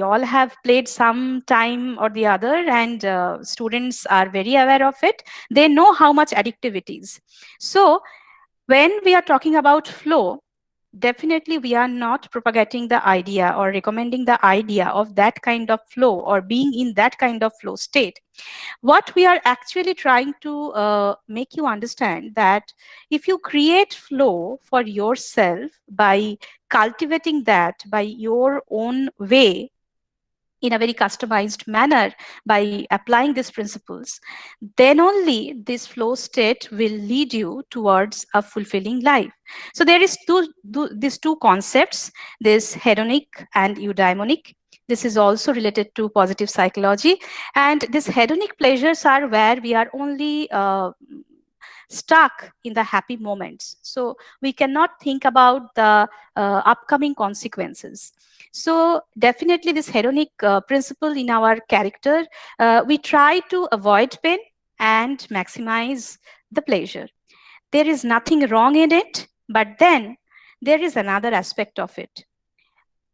C: all have played some time or the other, and students are very aware of it. They know how much addictive it is. So when we are talking about flow, definitely we are not propagating the idea or recommending the idea of that kind of flow or being in that kind of flow state. What we are actually trying to make you understand that if you create flow for yourself by cultivating that by your own way, in a very customized manner, by applying these principles, then only this flow state will lead you towards a fulfilling life. So there is these two concepts, this hedonic and eudaimonic. This is also related to positive psychology. And these hedonic pleasures are where we are only stuck in the happy moments. So we cannot think about the upcoming consequences. So definitely this hedonic principle in our character, we try to avoid pain and maximize the pleasure. There is nothing wrong in it, but then there is another aspect of it.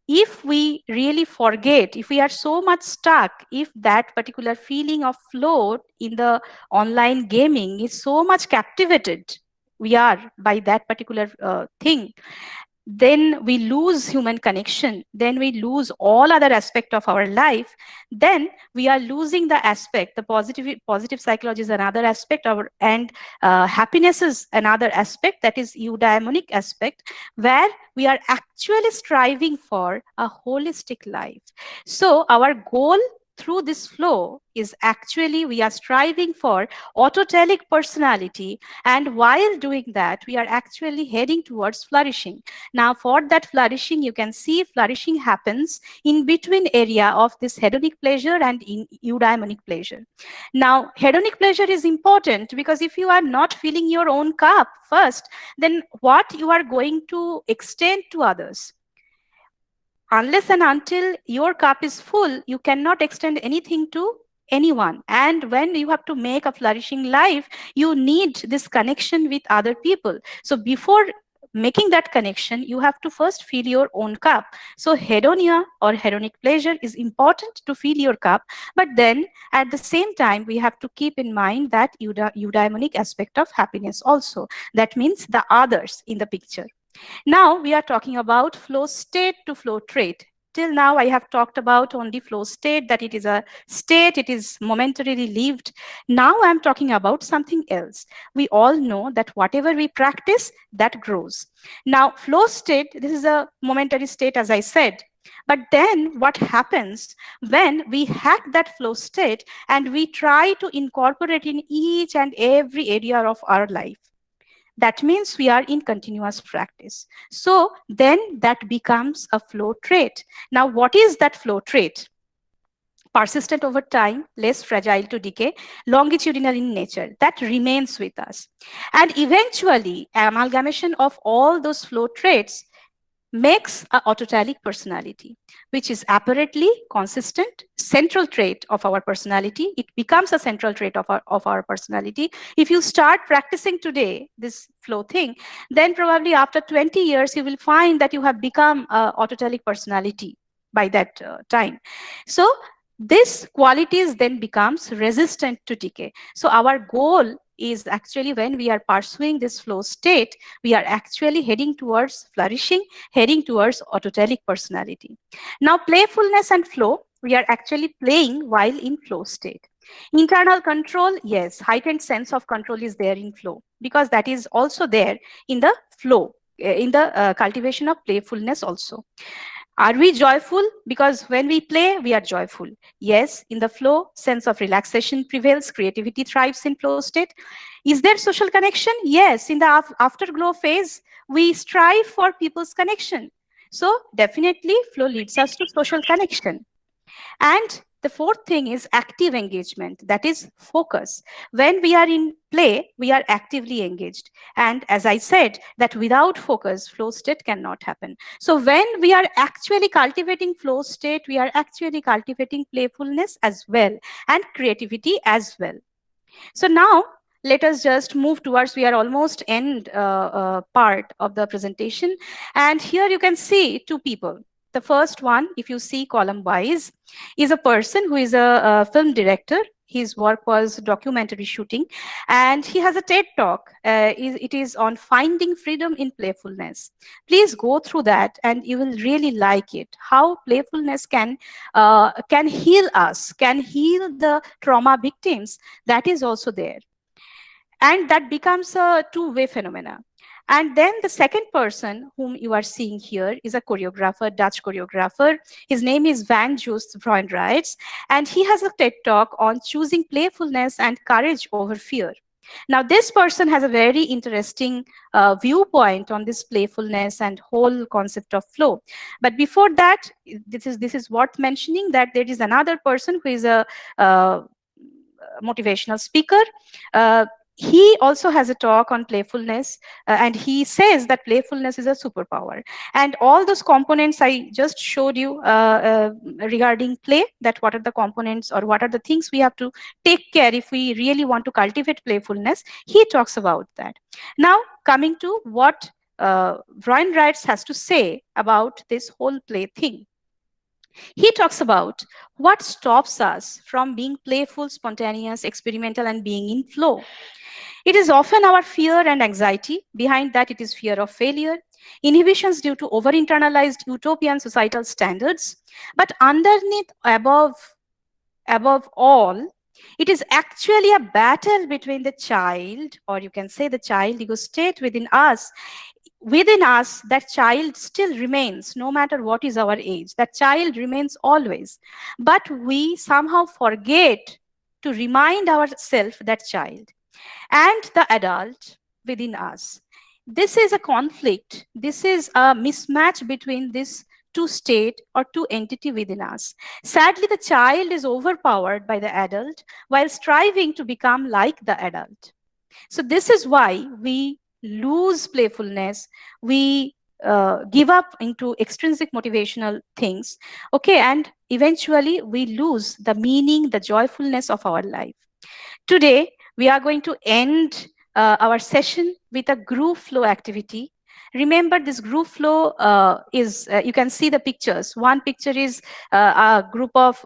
C: If we really forget, if we are so much stuck, if that particular feeling of flow in the online gaming is so much captivated, we are by that particular thing, then we lose human connection, then we lose all other aspect of our life, then we are losing the aspect, the positive psychology is another aspect, and happiness is another aspect, that is eudaimonic aspect, where we are actually striving for a holistic life. So our goal through this flow is actually we are striving for autotelic personality, and while doing that we are actually heading towards flourishing. Now for that flourishing, you can see flourishing happens in between area of this hedonic pleasure and in eudaimonic pleasure. Now hedonic pleasure is important because if you are not filling your own cup first, then what you are going to extend to others? Unless and until your cup is full, you cannot extend anything to anyone. And when you have to make a flourishing life, you need this connection with other people. So before making that connection, you have to first fill your own cup. So hedonia or hedonic pleasure is important to fill your cup, but then at the same time, we have to keep in mind that eudaimonic aspect of happiness also. That means the others in the picture. Now we are talking about flow state to flow trait. Till now, I have talked about only flow state, that it is a state, it is momentarily lived. Now I'm talking about something else. We all know that whatever we practice, that grows. Now, flow state, this is a momentary state, as I said. But then what happens when we hack that flow state and we try to incorporate in each and every area of our life? That means we are in continuous practice. So then that becomes a flow trait. Now, what is that flow trait? Persistent over time, less fragile to decay, longitudinal in nature, that remains with us. And eventually, amalgamation of all those flow traits makes an autotelic personality, which is apparently consistent, central trait of our personality. It becomes a central trait of our personality. If you start practicing today, this flow thing, then probably after 20 years, you will find that you have become an autotelic personality by that time. So this qualities then becomes resistant to decay. So our goal is actually, when we are pursuing this flow state, we are actually heading towards flourishing, heading towards autotelic personality. Now, playfulness and flow, we are actually playing while in flow state. Internal control, yes, heightened sense of control is there in flow, because that is also there in the flow, in the cultivation of playfulness also. Are we joyful? Because when we play, we are joyful. Yes, in the flow, sense of relaxation prevails, creativity thrives in flow state. Is there social connection? Yes, in the afterglow phase, we strive for people's connection. So definitely flow leads us to social connection. And the fourth thing is active engagement, that is focus. When we are in play, we are actively engaged. And as I said, that without focus, flow state cannot happen. So when we are actually cultivating flow state, we are actually cultivating playfulness as well and creativity as well. So now let us just move towards, we are almost end part of the presentation. And here you can see two people. The first one, if you see column wise, is a person who is a film director. His work was documentary shooting, and he has a TED talk. It is on finding freedom in playfulness. Please go through that, and you will really like it. How playfulness can heal us, can heal the trauma victims. That is also there, and that becomes a two-way phenomena. And then the second person whom you are seeing here is a choreographer, Dutch choreographer. His name is Van Joost Vroijnrijts, and he has a TED talk on choosing playfulness and courage over fear. Now, this person has a very interesting viewpoint on this playfulness and whole concept of flow. But before that, this is worth mentioning that there is another person who is a motivational speaker. He also has a talk on playfulness, and he says that playfulness is a superpower. And all those components I just showed you regarding play, that what are the components or what are the things we have to take care if we really want to cultivate playfulness, he talks about that. Now, coming to what Vroijnrijts has to say about this whole play thing. He talks about what stops us from being playful, spontaneous, experimental, and being in flow. It is often our fear and anxiety. Behind that, it is fear of failure, inhibitions due to over-internalized utopian societal standards. But underneath, above all, it is actually a battle between the child, or you can say the child ego state within us. Within us, that child still remains, no matter what is our age. That child remains always. But we somehow forget to remind ourselves that child and the adult within us. This is a conflict. This is a mismatch between this two state or two entity within us. Sadly, the child is overpowered by the adult while striving to become like the adult. So this is why we lose playfulness. We give up into extrinsic motivational things. Okay, and eventually we lose the meaning, the joyfulness of our life. Today, we are going to end our session with a groove flow activity. remember this group flow is, you can see the pictures. One picture is a group of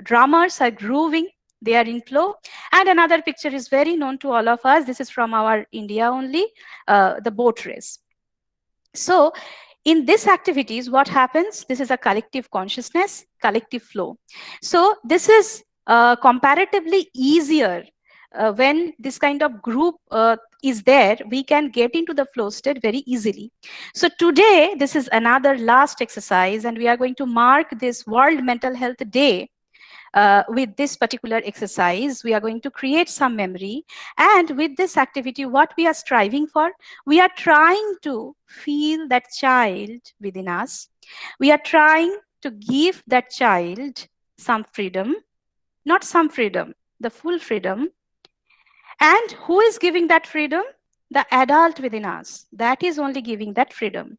C: drummers are grooving, they are in flow. And another picture is very known to all of us. This is from our India only, the boat race. So in this activities, what happens? This is a collective consciousness, collective flow. So this is comparatively easier when this kind of group is there, we can get into the flow state very easily. So today, this is another last exercise, and we are going to mark this World Mental Health Day. With this particular exercise, we are going to create some memory. And with this activity, what we are striving for, we are trying to feel that child within us. We are trying to give that child some freedom, not some freedom, the full freedom. And who is giving that freedom? The adult within us. That is only giving that freedom.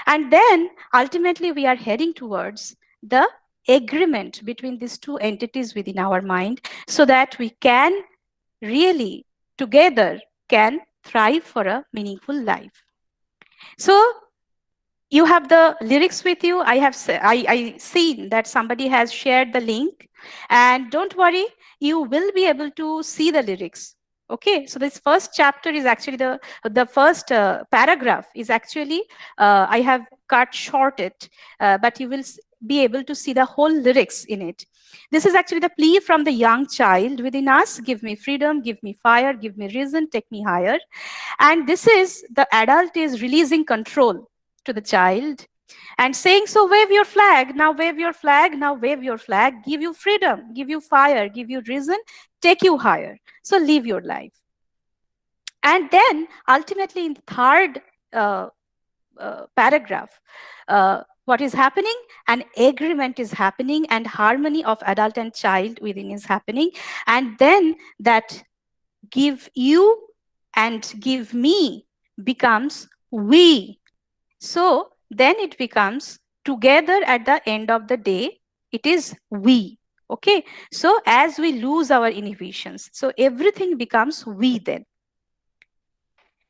C: And then ultimately we are heading towards the agreement between these two entities within our mind, so that we can really together can thrive for a meaningful life. So you have the lyrics with you. I seen that somebody has shared the link, and don't worry, you will be able to see the lyrics. Okay, so this first chapter is actually the first paragraph is actually I have cut short it, but you will be able to see the whole lyrics in it. This is actually the plea from the young child within us: give me freedom, give me fire, give me reason, take me higher. And this is the adult is releasing control to the child and saying, so wave your flag, now wave your flag, now wave your flag, give you freedom, give you fire, give you reason, take you higher. So live your life. And then ultimately in the third paragraph, what is happening? An agreement is happening, and harmony of adult and child within is happening. And then that give you and give me becomes we. So then it becomes together at the end of the day, it is we. Okay, so as we lose our inhibitions, so everything becomes we then.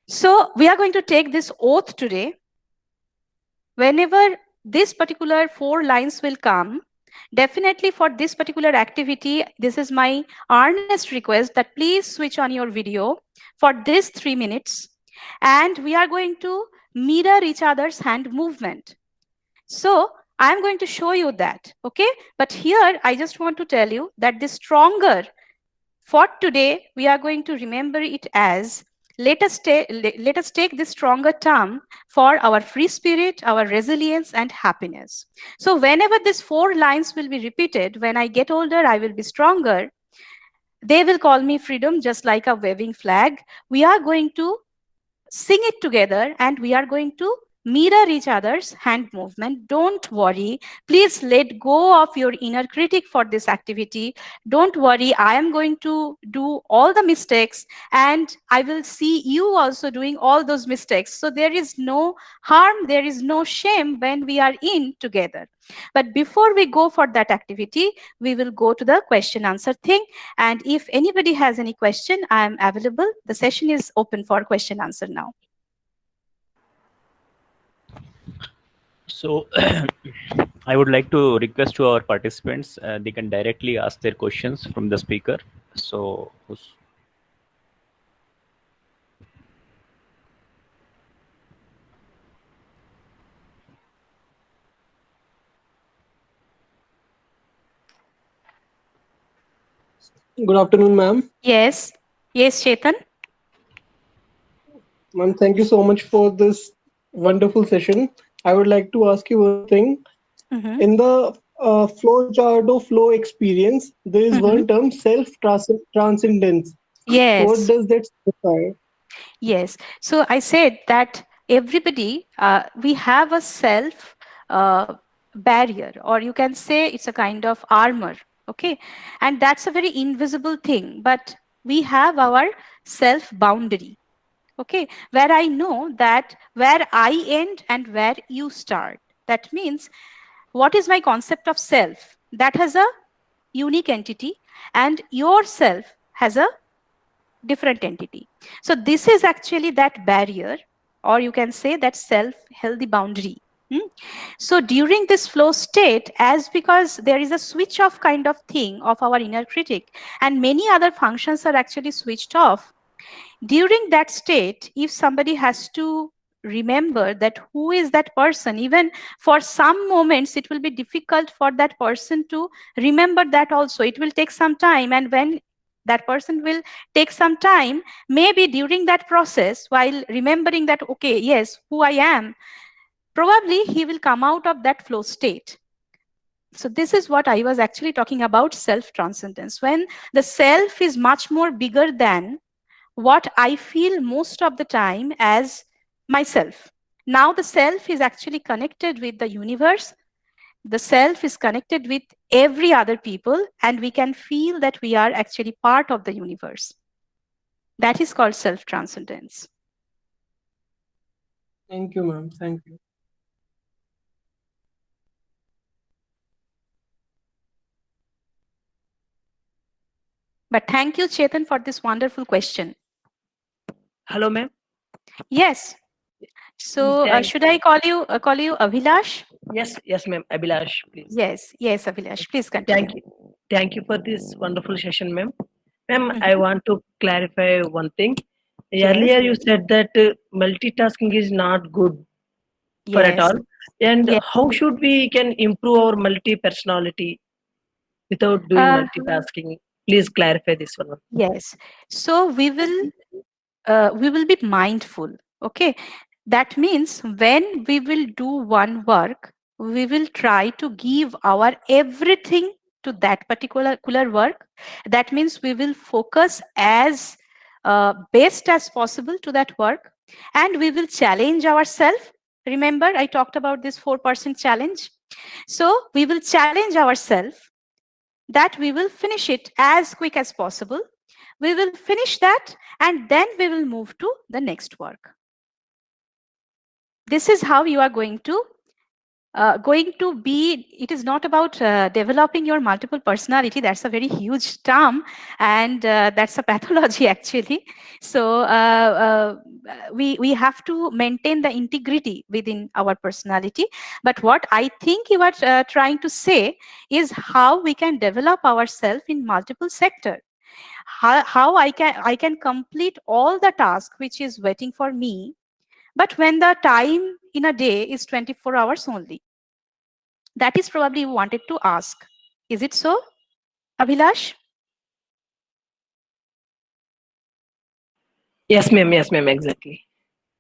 C: So we are going to take this oath today. Whenever this particular 4 lines will come, definitely for this particular activity, this is my earnest request that please switch on your video for this 3 minutes, and we are going to mirror each other's hand movement. So I'm going to show you that, okay? But here I just want to tell you that the stronger, for today, we are going to remember it as, let us take this stronger term for our free spirit, our resilience and happiness. So whenever these 4 lines will be repeated, when I get older, I will be stronger. They will call me freedom, just like a waving flag. We are going to sing it together, and we are going to mirror each other's hand movement. Don't worry. Please let go of your inner critic for this activity. Don't worry. I am going to do all the mistakes, and I will see you also doing all those mistakes. So there is no harm, there is no shame when we are in together. But before we go for that activity, we will go to the question answer thing. And if anybody has any question, I am available. The session is open for question answer now.
A: So I would like to request to our participants, they can directly ask their questions from the speaker. So
E: Good afternoon, ma'am.
C: Yes. Yes, Chetan.
E: Ma'am, thank you so much for this wonderful session. I would like to ask you one thing.
C: Mm-hmm.
E: In the flowchart flow experience, there is one term, self-transcendence.
C: Yes.
E: What does that signify?
C: Yes. So I said that everybody, we have a self barrier, or you can say it's a kind of armor. Okay. And that's a very invisible thing, but we have our self boundary. Okay. Where I know that where I end and where you start. That means, what is my concept of self? That has a unique entity, and yourself has a different entity. So this is actually that barrier or you can say that self-healthy boundary. So during this flow state, as because there is a switch off kind of thing of our inner critic, and many other functions are actually switched off, during that state, if somebody has to remember that who is that person, even for some moments, it will be difficult for that person to remember that also. It will take some time, and when that person will take some time, maybe during that process, while remembering that, okay, yes, who I am, probably he will come out of that flow state. So this is what I was actually talking about, self-transcendence, when the self is much more bigger than what I feel most of the time as myself. Now the self is actually connected with the universe. The self is connected with every other people, and we can feel that we are actually part of the universe. That is called self-transcendence.
E: Thank you, ma'am. Thank you.
C: But thank you, Chetan, for this wonderful question.
F: Hello, ma'am.
C: Yes. So should I call you Abhilash?
F: Yes, ma'am. Abhilash, please.
C: Yes, Abhilash. Please continue.
F: Thank you for this wonderful session, ma'am. Ma'am, I want to clarify one thing. Earlier, you said that multitasking is not good for at all. And how should we can improve our multi-personality without doing multitasking? Please clarify this one.
C: Yes. So we will be mindful. Okay. That means when we will do one work, we will try to give our everything to that particular work. That means we will focus as best as possible to that work, and we will challenge ourselves. Remember, I talked about this 4% challenge. So we will challenge ourselves that we will finish it as quick as possible. We will finish that, and then we will move to the next work. This is how you are going to be. It is not about developing your multiple personality. That's a very huge term, and that's a pathology actually. So we have to maintain the integrity within our personality. But what I think you are trying to say is how we can develop ourselves in multiple sectors. How I can complete all the tasks which is waiting for me, but when the time in a day is 24 hours only. That is probably you wanted to ask. Is it so, Abhilash?
F: Yes, ma'am. Yes, ma'am. Exactly.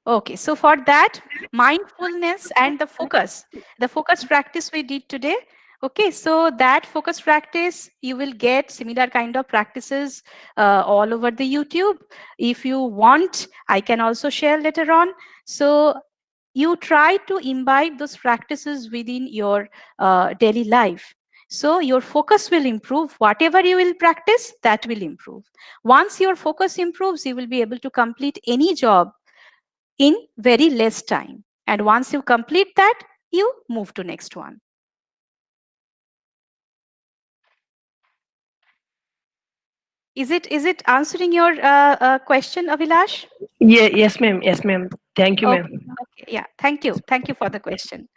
C: Okay, so for that, mindfulness and the focus practice we did today. Okay, so that focus practice, you will get similar kind of practices all over the YouTube. If you want, I can also share later on. So you try to imbibe those practices within your daily life. So your focus will improve. Whatever you will practice, that will improve. Once your focus improves, you will be able to complete any job in very less time. And once you complete that, you move to next one. Is it answering your question, Abhilash?
F: Yeah, yes, ma'am. Yes, ma'am. Thank you, ma'am.
C: Okay, yeah, thank you. Thank you for the question.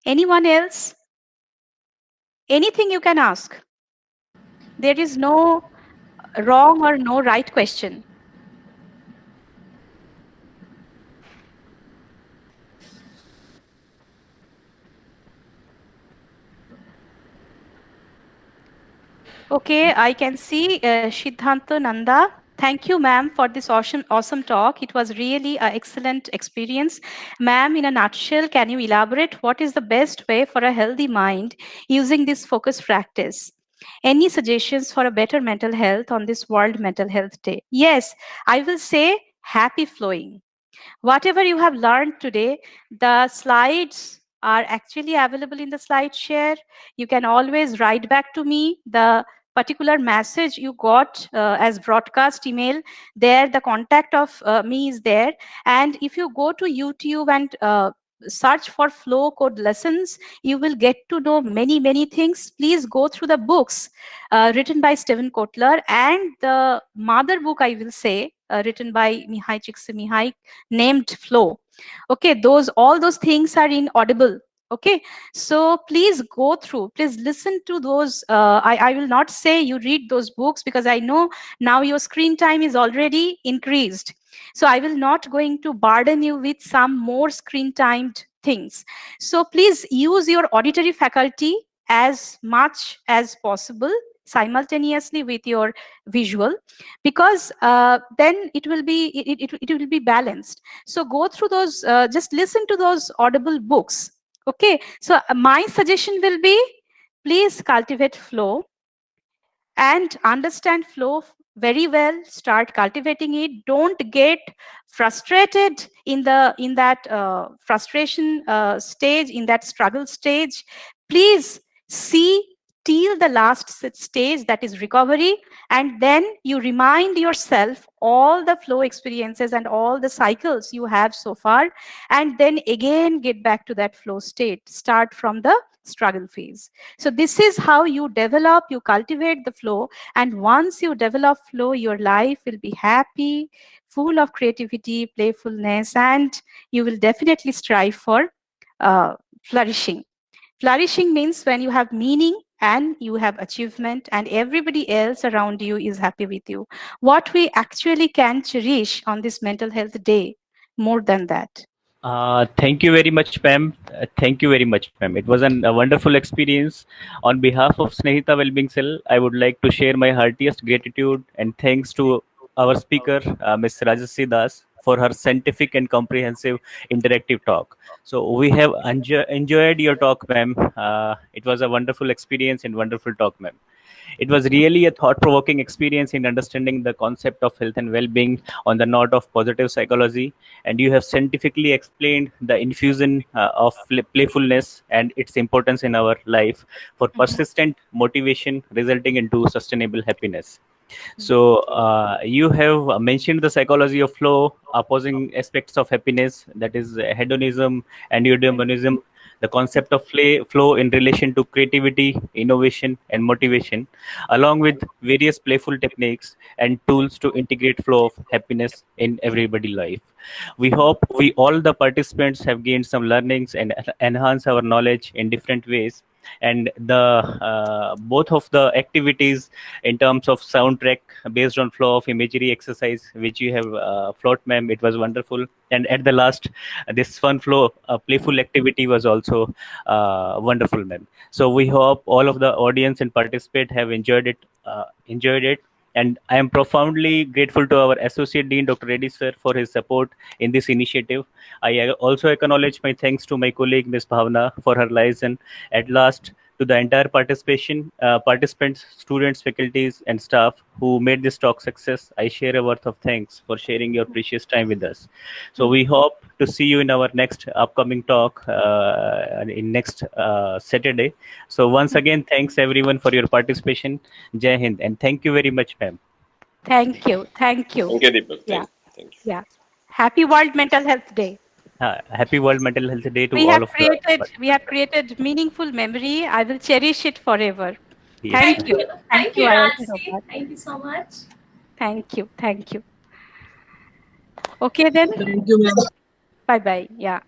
C: Anyone else? Anything you can ask. There is no wrong or no right question. Okay, I can see Siddhanta Nanda. Thank you, ma'am, for this awesome talk. It was really an excellent experience. Ma'am, in a nutshell, can you elaborate what is the best way for a healthy mind using this focus practice? Any suggestions for a better mental health on this World Mental Health Day? Yes, I will say happy flowing. Whatever you have learned today, the slides are actually available in the slide share. You can always write back to me the particular message you got as broadcast email. There, the contact of me is there. And if you go to YouTube and search for flow code lessons, you will get to know many things. Please go through the books written by Steven Kotler, and the mother book, I will say, written by Mihai Csikszentmihalyi, named Flow. Okay, all those things are in Audible. Okay, so please go through, please listen to those. I will not say you read those books, because I know now your screen time is already increased. So I will not going to burden you with some more screen timed things. So please use your auditory faculty as much as possible simultaneously with your visual, because then it will be balanced. So go through those, just listen to those Audible books. Okay, so my suggestion will be, please cultivate flow and understand flow very well. Start cultivating it. Don't get frustrated in that frustration stage, in that struggle stage. Please see till the last stage, that is recovery, and then you remind yourself all the flow experiences and all the cycles you have so far, and then again get back to that flow state. Start from the struggle phase. So this is how you develop, you cultivate the flow. And once you develop flow, your life will be happy, full of creativity, playfulness, and you will definitely strive for flourishing. Flourishing means when you have meaning and you have achievement and everybody else around you is happy with you. What we actually can cherish on this mental health day more than that.
A: Thank you very much, Pam. Thank you very much, Pam. It was a wonderful experience. On behalf of Snehita Wellbeing Cell, I would like to share my heartiest gratitude and thanks to our speaker, Ms. Rajasri Das, for her scientific and comprehensive interactive talk. So we have enjoyed your talk, ma'am. It was a wonderful experience and wonderful talk, ma'am. It was really a thought-provoking experience in understanding the concept of health and well-being on the note of positive psychology, and you have scientifically explained the infusion of playfulness and its importance in our life for persistent motivation resulting into sustainable happiness. So you have mentioned the psychology of flow, opposing aspects of happiness, that is hedonism and eudaimonism, the concept of flow in relation to creativity, innovation, and motivation, along with various playful techniques and tools to integrate flow of happiness in everybody's life. We hope we all the participants have gained some learnings and enhance our knowledge in different ways. And the both of the activities in terms of soundtrack based on flow of imagery exercise which you have float, ma'am, it was wonderful. And at the last, this fun flow playful activity was also wonderful, ma'am. So we hope all of the audience and participate have enjoyed it. And I am profoundly grateful to our Associate Dean, Dr. Reddy sir, for his support in this initiative. I also acknowledge my thanks to my colleague, Ms. Bhavna, for her liaison. At last, to the entire participants, students, faculties, and staff who made this talk success, I share a worth of thanks for sharing your precious time with us. So we hope to see you in our next upcoming talk in next Saturday. So once again, thanks everyone for your participation. Jai Hind, and thank you very much, ma'am.
C: Thank you. Thank you.
B: Thank you, Deepak.
C: Yeah.
B: Thank you.
C: Yeah. Happy World Mental Health Day.
A: Happy World Mental Health Day to
C: We
A: all
C: have
A: of
C: we have created meaningful memory. I will cherish it forever.
A: Yes.
C: Thank you.
D: Thank you,
C: Ayushi.
D: Rajasri. Thank you so much.
C: Thank you. Thank you. Okay then.
E: Thank you, ma'am.
C: Bye bye. Yeah.